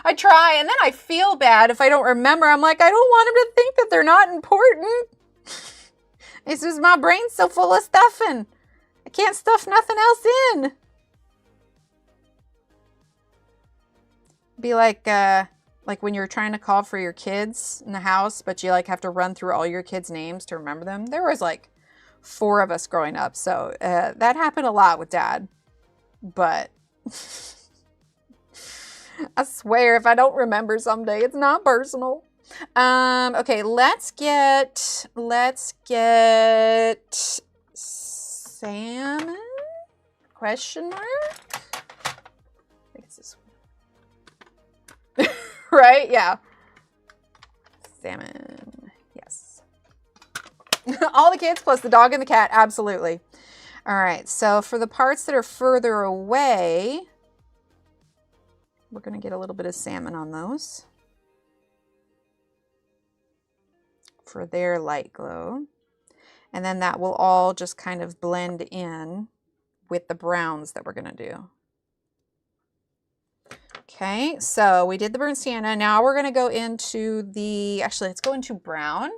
I try, and then I feel bad if I don't remember. I'm like, I don't want them to think that they're not important. It's just my brain's so full of stuffing. I can't stuff nothing else in. Be like when you're trying to call for your kids in the house, but you like have to run through all your kids' names to remember them. There was like 4 of us growing up, so that happened a lot with Dad. But I swear, if I don't remember someday, it's not personal. Okay, let's get salmon? Question mark? I think it's this one. Right? Yeah. Salmon. Yes. All the kids plus the dog and the cat. Absolutely. All right. So for the parts that are further away, we're going to get a little bit of salmon on those for their light glow. And then that will all just kind of blend in with the browns that we're going to do. Okay, so we did the burnt sienna. Now we're going to go into the, actually, let's go into brown.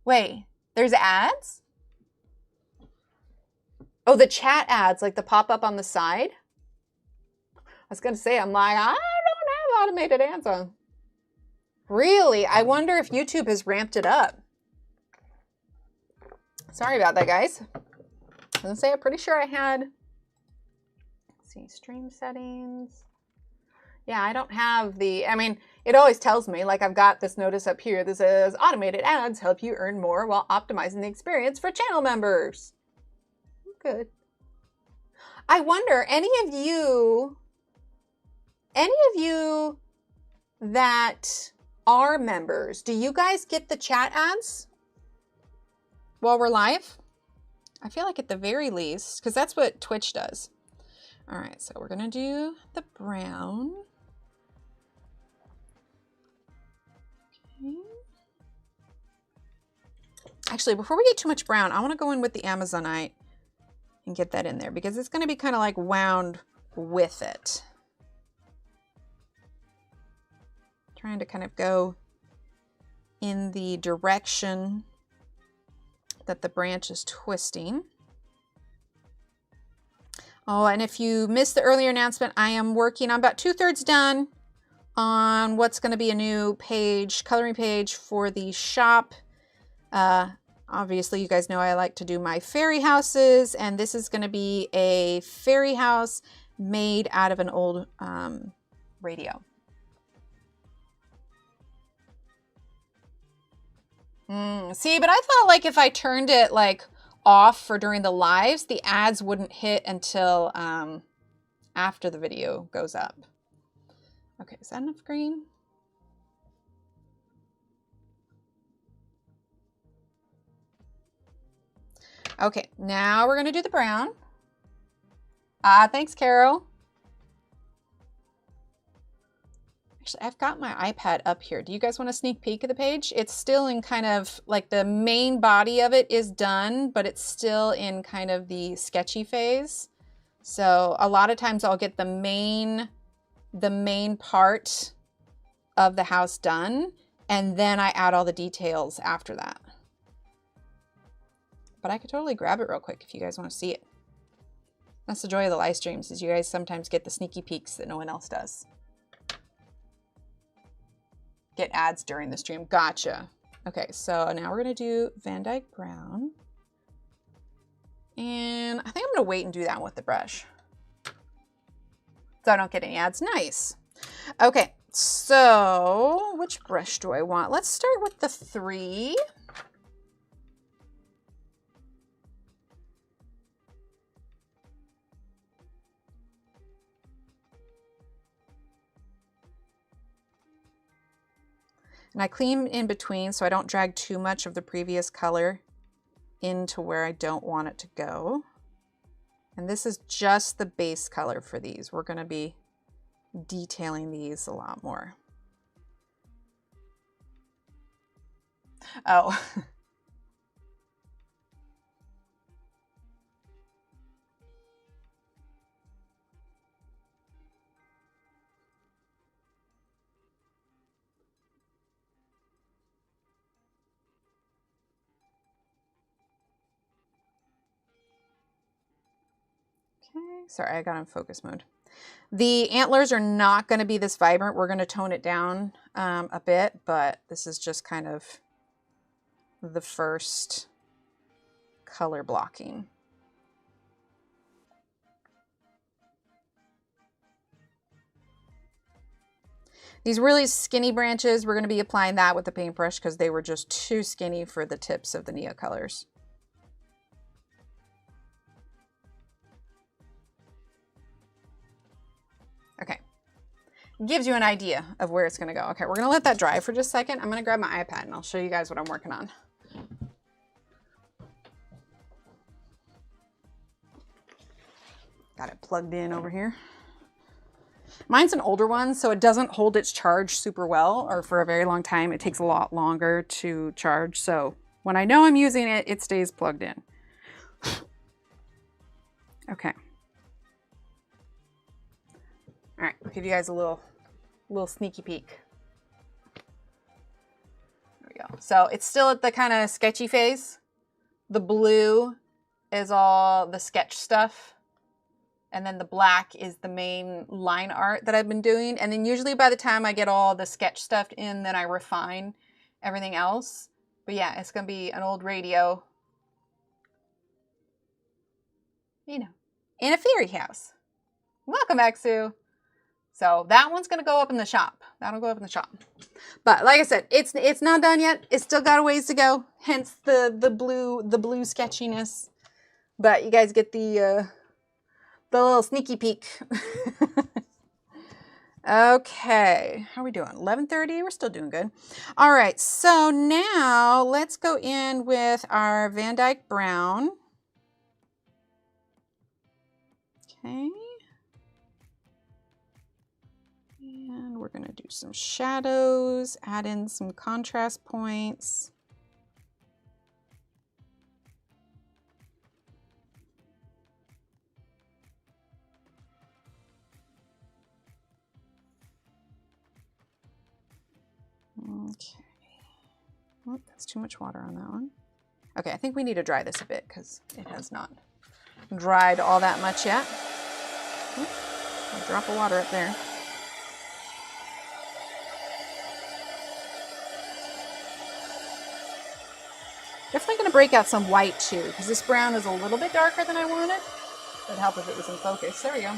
Wait, there's ads? Oh, the chat ads, like the pop-up on the side? I was going to say, I'm like, I don't have automated ads on. Really? I wonder if YouTube has ramped it up. Sorry about that, guys. I was going to say, I'm pretty sure I had... See, stream settings. Yeah, I don't have the, I mean, it always tells me, like I've got this notice up here that says automated ads help you earn more while optimizing the experience for channel members. Good. I wonder, any of you that are members, do you guys get the chat ads while we're live? I feel like at the very least, because that's what Twitch does. All right, so we're gonna do the brown. Okay. Actually, before we get too much brown, I wanna go in with the Amazonite and get that in there because it's gonna be kind of like wound with it. Trying to kind of go in the direction that the branch is twisting. Oh, and if you missed the earlier announcement, I am working on about 2/3 done on what's going to be a new page, coloring page for the shop. Obviously, you guys know I like to do my fairy houses, and this is going to be a fairy house made out of an old radio. See, but I thought like if I turned it like off for during the lives, the ads wouldn't hit until after the video goes up. Okay, is that enough green? Okay, now we're gonna do the brown. Thanks, Carol. Actually, I've got my iPad up here. Do you guys want a sneak peek of the page? It's still in kind of like the main body of it is done, but it's still in kind of the sketchy phase. So a lot of times I'll get the main part of the house done, and then I add all the details after that. But I could totally grab it real quick if you guys want to see it. That's the joy of the live streams, is you guys sometimes get the sneaky peeks that no one else does. Get ads during the stream. Gotcha. Okay, so now we're going to do Van Dyke Brown. And I think I'm going to wait and do that with the brush, so I don't get any ads. Nice. Okay, so which brush do I want? Let's start with the 3. And I clean in between so I don't drag too much of the previous color into where I don't want it to go. And this is just the base color for these. We're going to be detailing these a lot more. Oh. Okay, sorry, I got in focus mode. The antlers are not going to be this vibrant. We're going to tone it down a bit, but this is just kind of the first color blocking. These really skinny branches, we're going to be applying that with the paintbrush because they were just too skinny for the tips of the Neocolors. Okay, gives you an idea of where it's gonna go. Okay, we're gonna let that dry for just a second. I'm gonna grab my iPad and I'll show you guys what I'm working on. Got it plugged in over here. Mine's an older one, so it doesn't hold its charge super well or for a very long time. It takes a lot longer to charge. So when I know I'm using it, it stays plugged in. Okay. All right, I'll give you guys a little sneaky peek. There we go. So it's still at the kind of sketchy phase. The blue is all the sketch stuff. And then the black is the main line art that I've been doing. And then usually by the time I get all the sketch stuff in, then I refine everything else. But yeah, it's going to be an old radio. You know, in a fairy house. Welcome back, Sue. So that one's going to go up in the shop. That'll go up in the shop. But like I said, it's not done yet. It's still got a ways to go. Hence the blue sketchiness. But you guys get the little sneaky peek. Okay, how are we doing? 11:30. We're still doing good. All right, so now let's go in with our Van Dyke Brown. Okay. And we're going to do some shadows, add in some contrast points. Okay. Oh, that's too much water on that one. Okay, I think we need to dry this a bit because it has not dried all that much yet. A drop of water up there. Definitely going to break out some white too, because this brown is a little bit darker than I wanted. It'd help if it was in focus. There we go.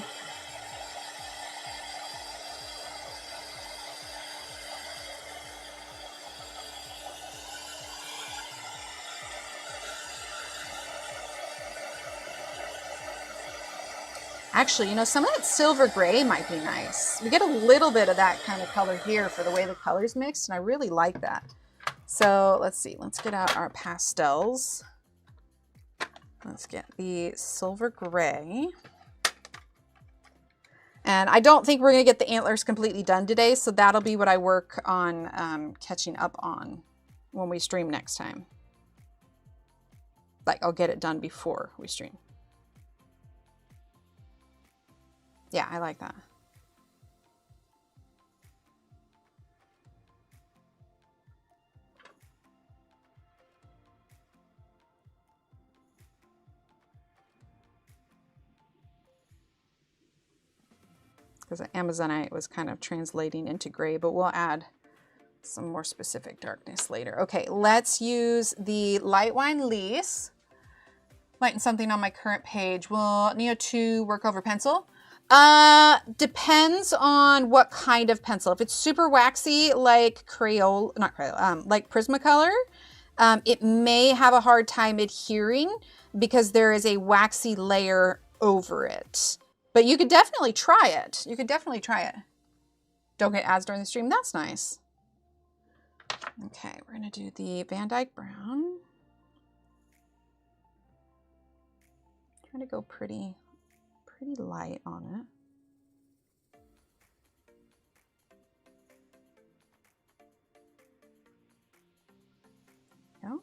Actually, you know, some of that silver gray might be nice. We get a little bit of that kind of color here for the way the colors mixed, and I really like that. So let's see, let's get out our pastels. Let's get the silver gray. And I don't think we're going to get the antlers completely done today, so that'll be what I work on catching up on when we stream next time. Like, I'll get it done before we stream. Yeah, I like that. Because the Amazonite was kind of translating into gray, but we'll add some more specific darkness later. Okay, let's use the light wine lease. Lighten something on my current page. Will Neo 2 work over pencil? Depends on what kind of pencil. If it's super waxy, like Crayola, not Crayola, like Prismacolor, it may have a hard time adhering because there is a waxy layer over it. But you could definitely try it. You could definitely try it. Don't get ads during the stream. That's nice. Okay, we're going to do the Van Dyke Brown. Trying to go pretty light on it. There we go.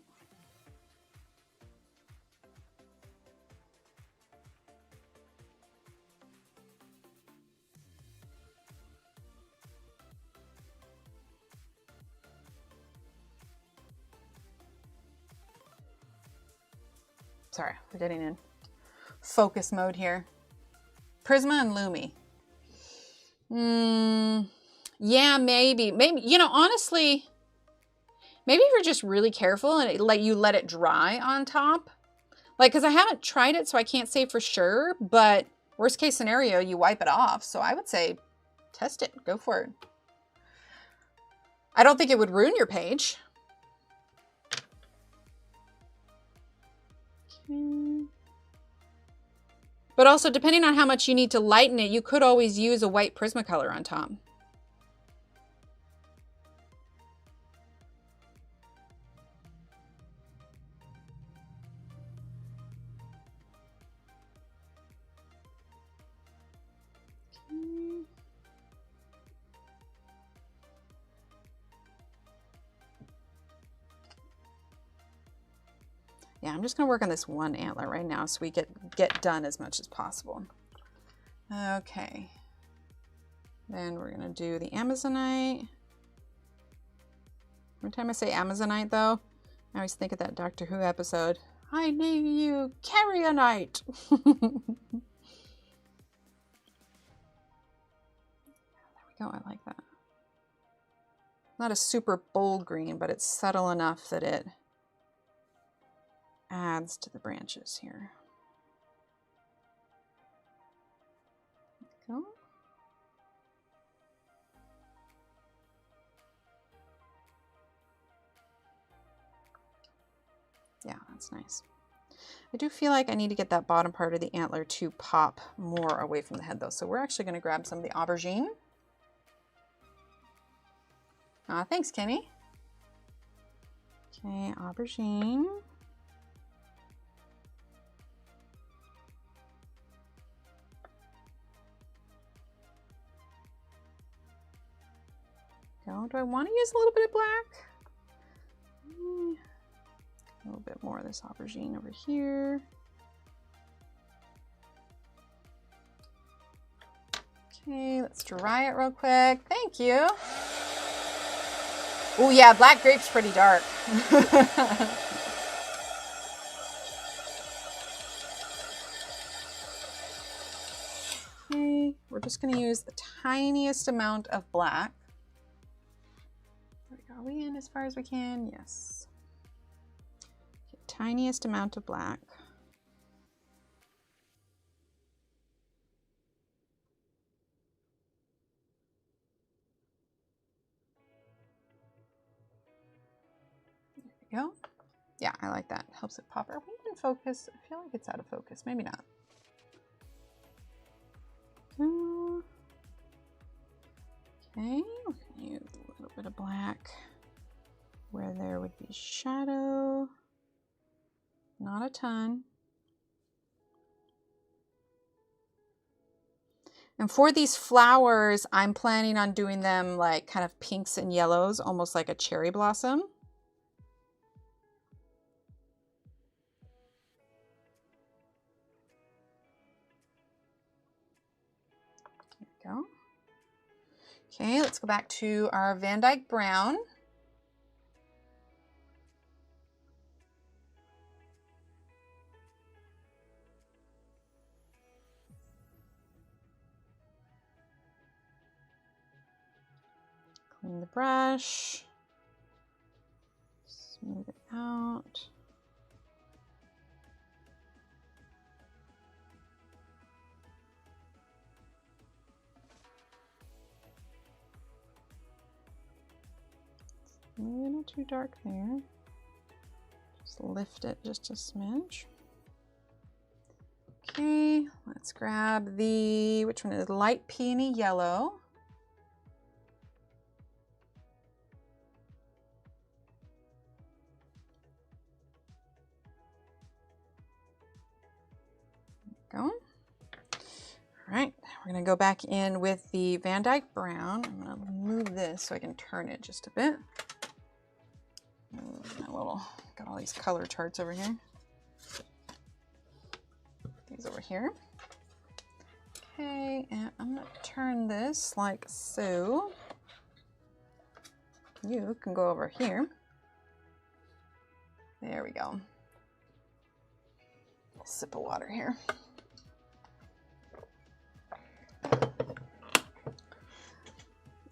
Sorry, we're getting in focus mode here. Prisma and Lumi. Yeah, maybe, you know, honestly, maybe if you're just really careful and you let it dry on top. Like, because I haven't tried it, so I can't say for sure, but worst case scenario, you wipe it off. So I would say test it, go for it. I don't think it would ruin your page. Okay. But also, depending on how much you need to lighten it, you could always use a white Prismacolor on top. Okay. Yeah, I'm just going to work on this one antler right now so we get done as much as possible. Okay. Then we're going to do the Amazonite. Every time I say Amazonite, though, I always think of that Doctor Who episode. I name you Carrionite. There we go. I like that. Not a super bold green, but it's subtle enough that it adds to the branches here. There we go. Yeah, that's nice. I do feel like I need to get that bottom part of the antler to pop more away from the head though. So we're actually going to grab some of the aubergine. Thanks, Kenny. Okay, aubergine. Do I want to use a little bit of black? A little bit more of this aubergine over here. Okay, let's dry it real quick. Thank you. Oh yeah, black grape's pretty dark. Okay, we're just going to use the tiniest amount of black. There we go. Are we in as far as we can? Yes. Okay, tiniest amount of black. There we go. Yeah, I like that. Helps it pop. Are we in focus? I feel like it's out of focus. Maybe not. Okay, we're going to use a little bit of black where there would be shadow. Not a ton. And for these flowers, I'm planning on doing them like kind of pinks and yellows, almost like a cherry blossom. There we go. Okay, let's go back to our Van Dyke Brown. Clean the brush, smooth it out. A little too dark there. Just lift it just a smidge. Okay, let's grab the, which one is light peony yellow. Go. All right, we're gonna go back in with the Van Dyke Brown. I'm gonna move this so I can turn it just a bit. Got all these color charts over here. These over here. Okay, and I'm gonna turn this like so. You can go over here. There we go. A sip of water here.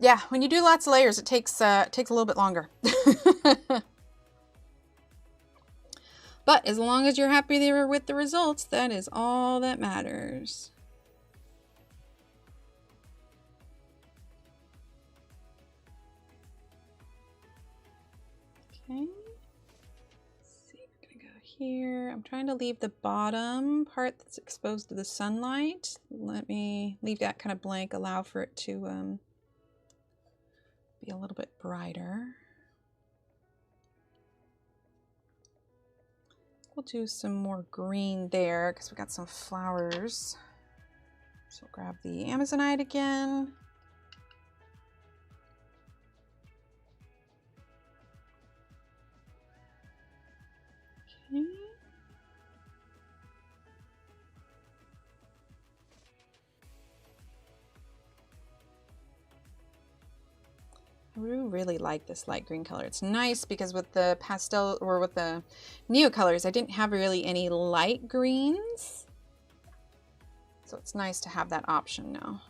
Yeah, when you do lots of layers, it takes a little bit longer. But as long as you're happy there with the results, that is all that matters. Okay. Let's see, we're gonna go here. I'm trying to leave the bottom part that's exposed to the sunlight. Let me leave that kind of blank, allow for it to be a little bit brighter. We'll do some more green there because we got some flowers. So we'll grab the Amazonite again. Okay. I really like this light green color. It's nice because with the pastel or with the Neocolors, I didn't have really any light greens. So it's nice to have that option now.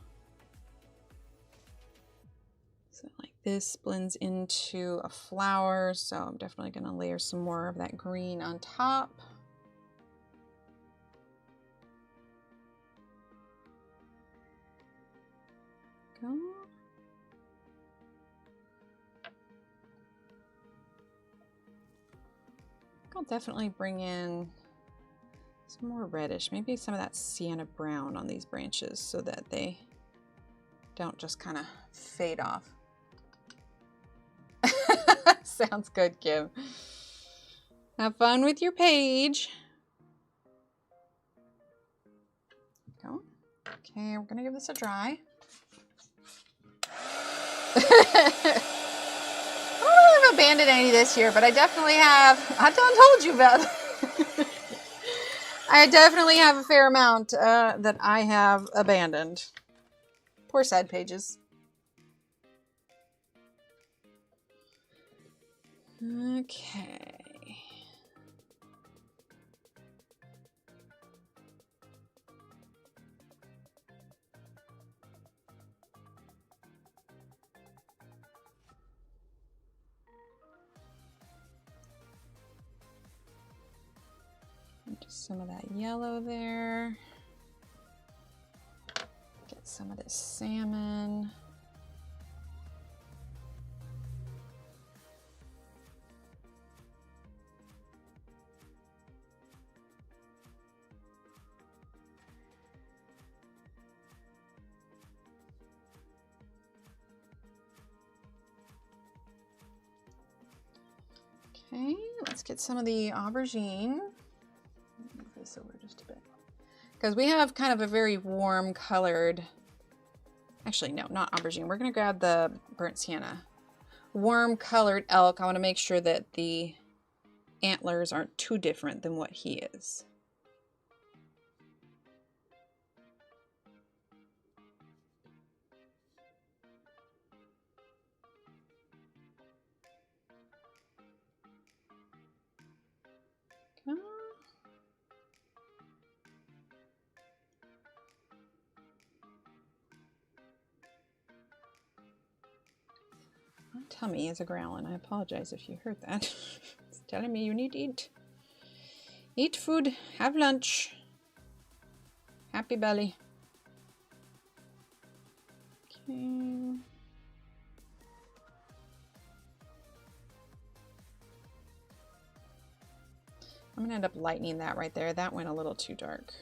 So like this blends into a flower. So I'm definitely going to layer some more of that green on top. Go. I'll definitely bring in some more reddish, maybe some of that sienna brown on these branches so that they don't just kind of fade off. Sounds good, Kim. Have fun with your page. Go. Okay, we're gonna give this a dry. I haven't abandoned any this year, but I definitely have. I told you about it. I definitely have a fair amount that I have abandoned. Poor side pages. Okay. Just some of that yellow there. Get some of this salmon. Okay, let's get some of the aubergine. Move this over just a bit. Because we have kind of a very warm colored Actually, no, not aubergine. We're going to grab the burnt sienna. Warm colored elk. I want to make sure that the antlers aren't too different than what he is. My tummy is a growling. I apologize if you heard that. It's telling me you need to eat. Eat food. Have lunch. Happy belly. Okay. I'm going to end up lightening that right there. That went a little too dark.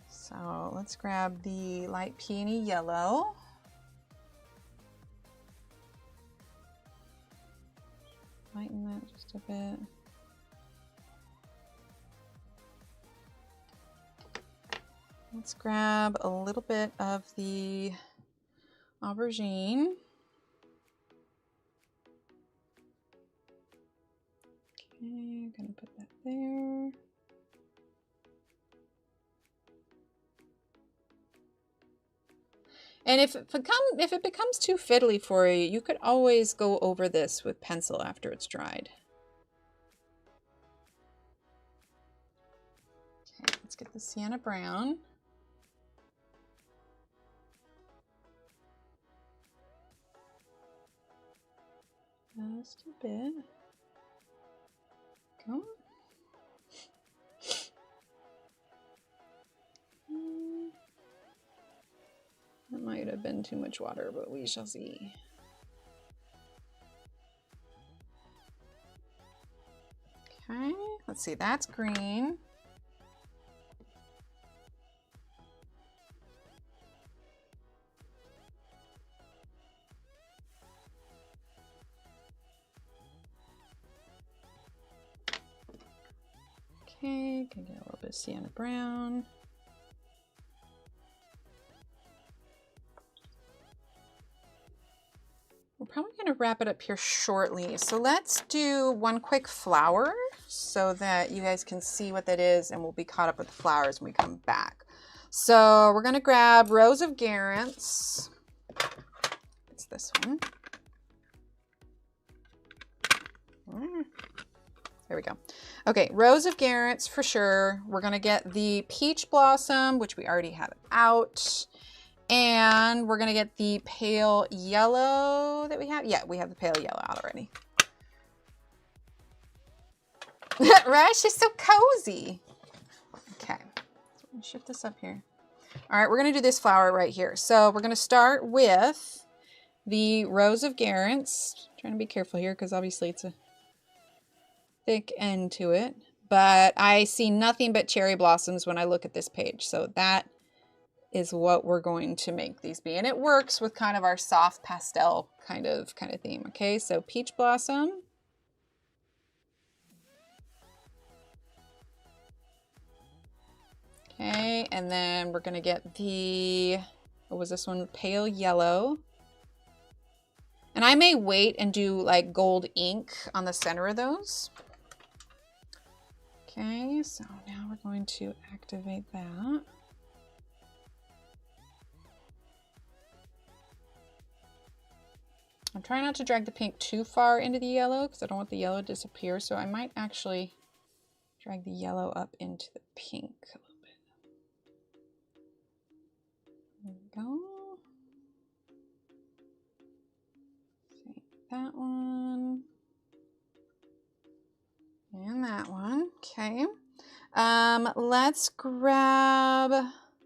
So let's grab the light peony yellow. Lighten that just a bit. Let's grab a little bit of the aubergine. Okay, I'm gonna put that there. And if it becomes too fiddly for you, you could always go over this with pencil after it's dried. Okay, let's get the sienna brown. Just a bit. Go. That might have been too much water, but we shall see. Okay, let's see, that's green. Okay, can get a little bit of sienna brown. We're probably going to wrap it up here shortly. So let's do one quick flower so that you guys can see what that is, and we'll be caught up with the flowers when we come back. So we're going to grab Rose of Garrants. It's this one. There we go. Okay, Rose of Garrants for sure. We're going to get the Peach Blossom, which we already have out. And we're going to get the pale yellow that we have. Yeah, we have the pale yellow out already. Right? She's so cozy. Okay, so I'm going to shift this up here. All right, we're going to do this flower right here. So we're going to start with the Rose of Garrants. Trying to be careful here because obviously it's a thick end to it. But I see nothing but cherry blossoms when I look at this page. So that is what we're going to make these be. And it works with kind of our soft pastel kind of theme. Okay, so Peach Blossom. Okay, and then we're gonna get the, what was this one? Pale Yellow. And I may wait and do like gold ink on the center of those. Okay, so now we're going to activate that. I'm trying not to drag the pink too far into the yellow because I don't want the yellow to disappear. So I might actually drag the yellow up into the pink a little bit. There we go. See that one. And that one. Okay. Let's grab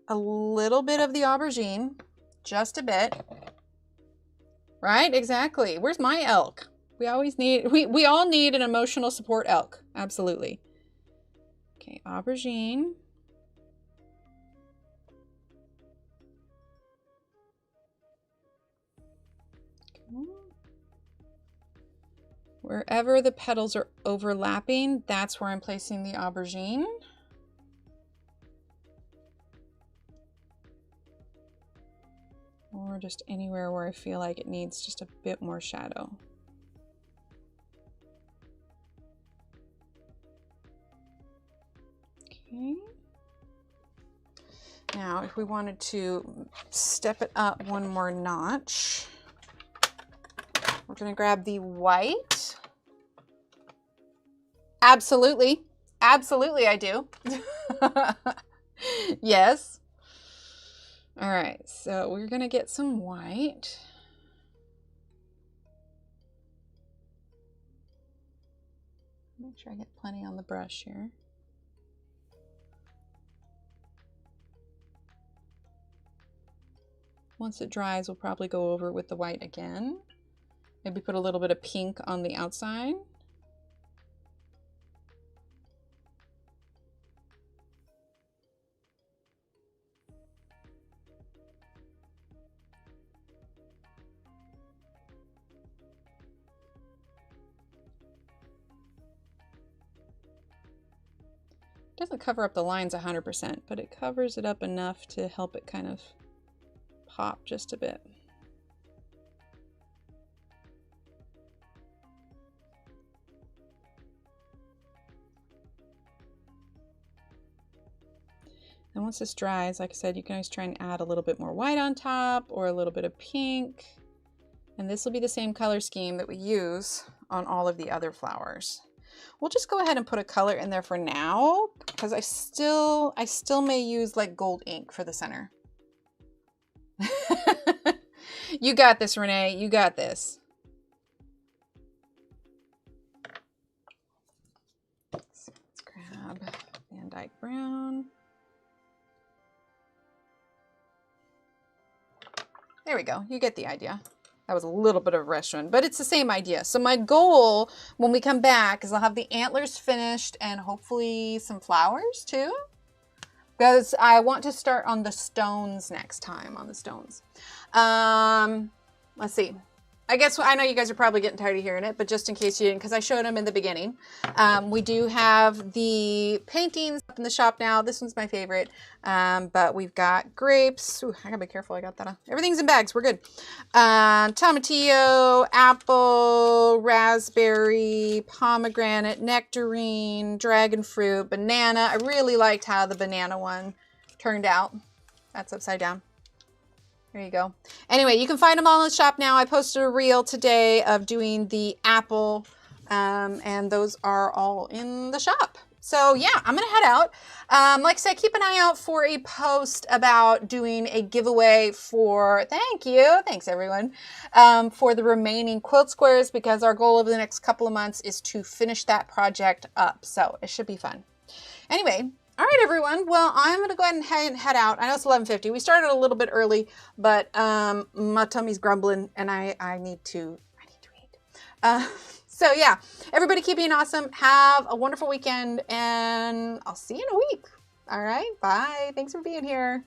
a little bit of the aubergine. Just a bit. Right? Exactly. Where's my elk? We always need, we all need an emotional support elk. Absolutely. Okay, aubergine. Okay. Wherever the petals are overlapping, that's where I'm placing the aubergine. or just anywhere where I feel like it needs just a bit more shadow. Okay. Now, if we wanted to step it up one more notch, we're going to grab the white. Absolutely. Absolutely, I do. Yes. All right, so we're going to get some white. Make sure I get plenty on the brush here. Once it dries, we'll probably go over with the white again. Maybe put a little bit of pink on the outside. Doesn't cover up the lines 100%, but it covers it up enough to help it kind of pop just a bit. And once this dries, like I said, you can always try and add a little bit more white on top or a little bit of pink. And this will be the same color scheme that we use on all of the other flowers. We'll just go ahead and put a color in there for now, because I still may use like gold ink for the center. You got this, Renee. You got this. So let's grab Van Dyke Brown. There we go. You get the idea. That was a little bit of a restaurant, but it's the same idea. So my goal when we come back is I'll have the antlers finished and hopefully some flowers too, because I want to start on the stones next time, on the stones. Let's see. I guess I know you guys are probably getting tired of hearing it, but just in case you didn't, because I showed them in the beginning, we do have the paintings up in the shop now. This one's my favorite, but we've got grapes. Ooh, I gotta be careful. I got that. Everything's in bags. We're good. Tomatillo, apple, raspberry, pomegranate, nectarine, dragon fruit, banana. I really liked how the banana one turned out. That's upside down. There you go. Anyway, you can find them all in the shop now. I posted a reel today of doing the apple, and those are all in the shop. So yeah, I'm going to head out. Like I said, keep an eye out for a post about doing a giveaway for, thank you, thanks everyone, for the remaining quilt squares, because our goal over the next couple of months is to finish that project up. So it should be fun. Anyway. All right, everyone. Well, I'm going to go ahead and head out. I know it's 11:50. We started a little bit early, but my tummy's grumbling, and I need to eat. So yeah, everybody keep being awesome. Have a wonderful weekend, and I'll see you in a week. All right, bye. Thanks for being here.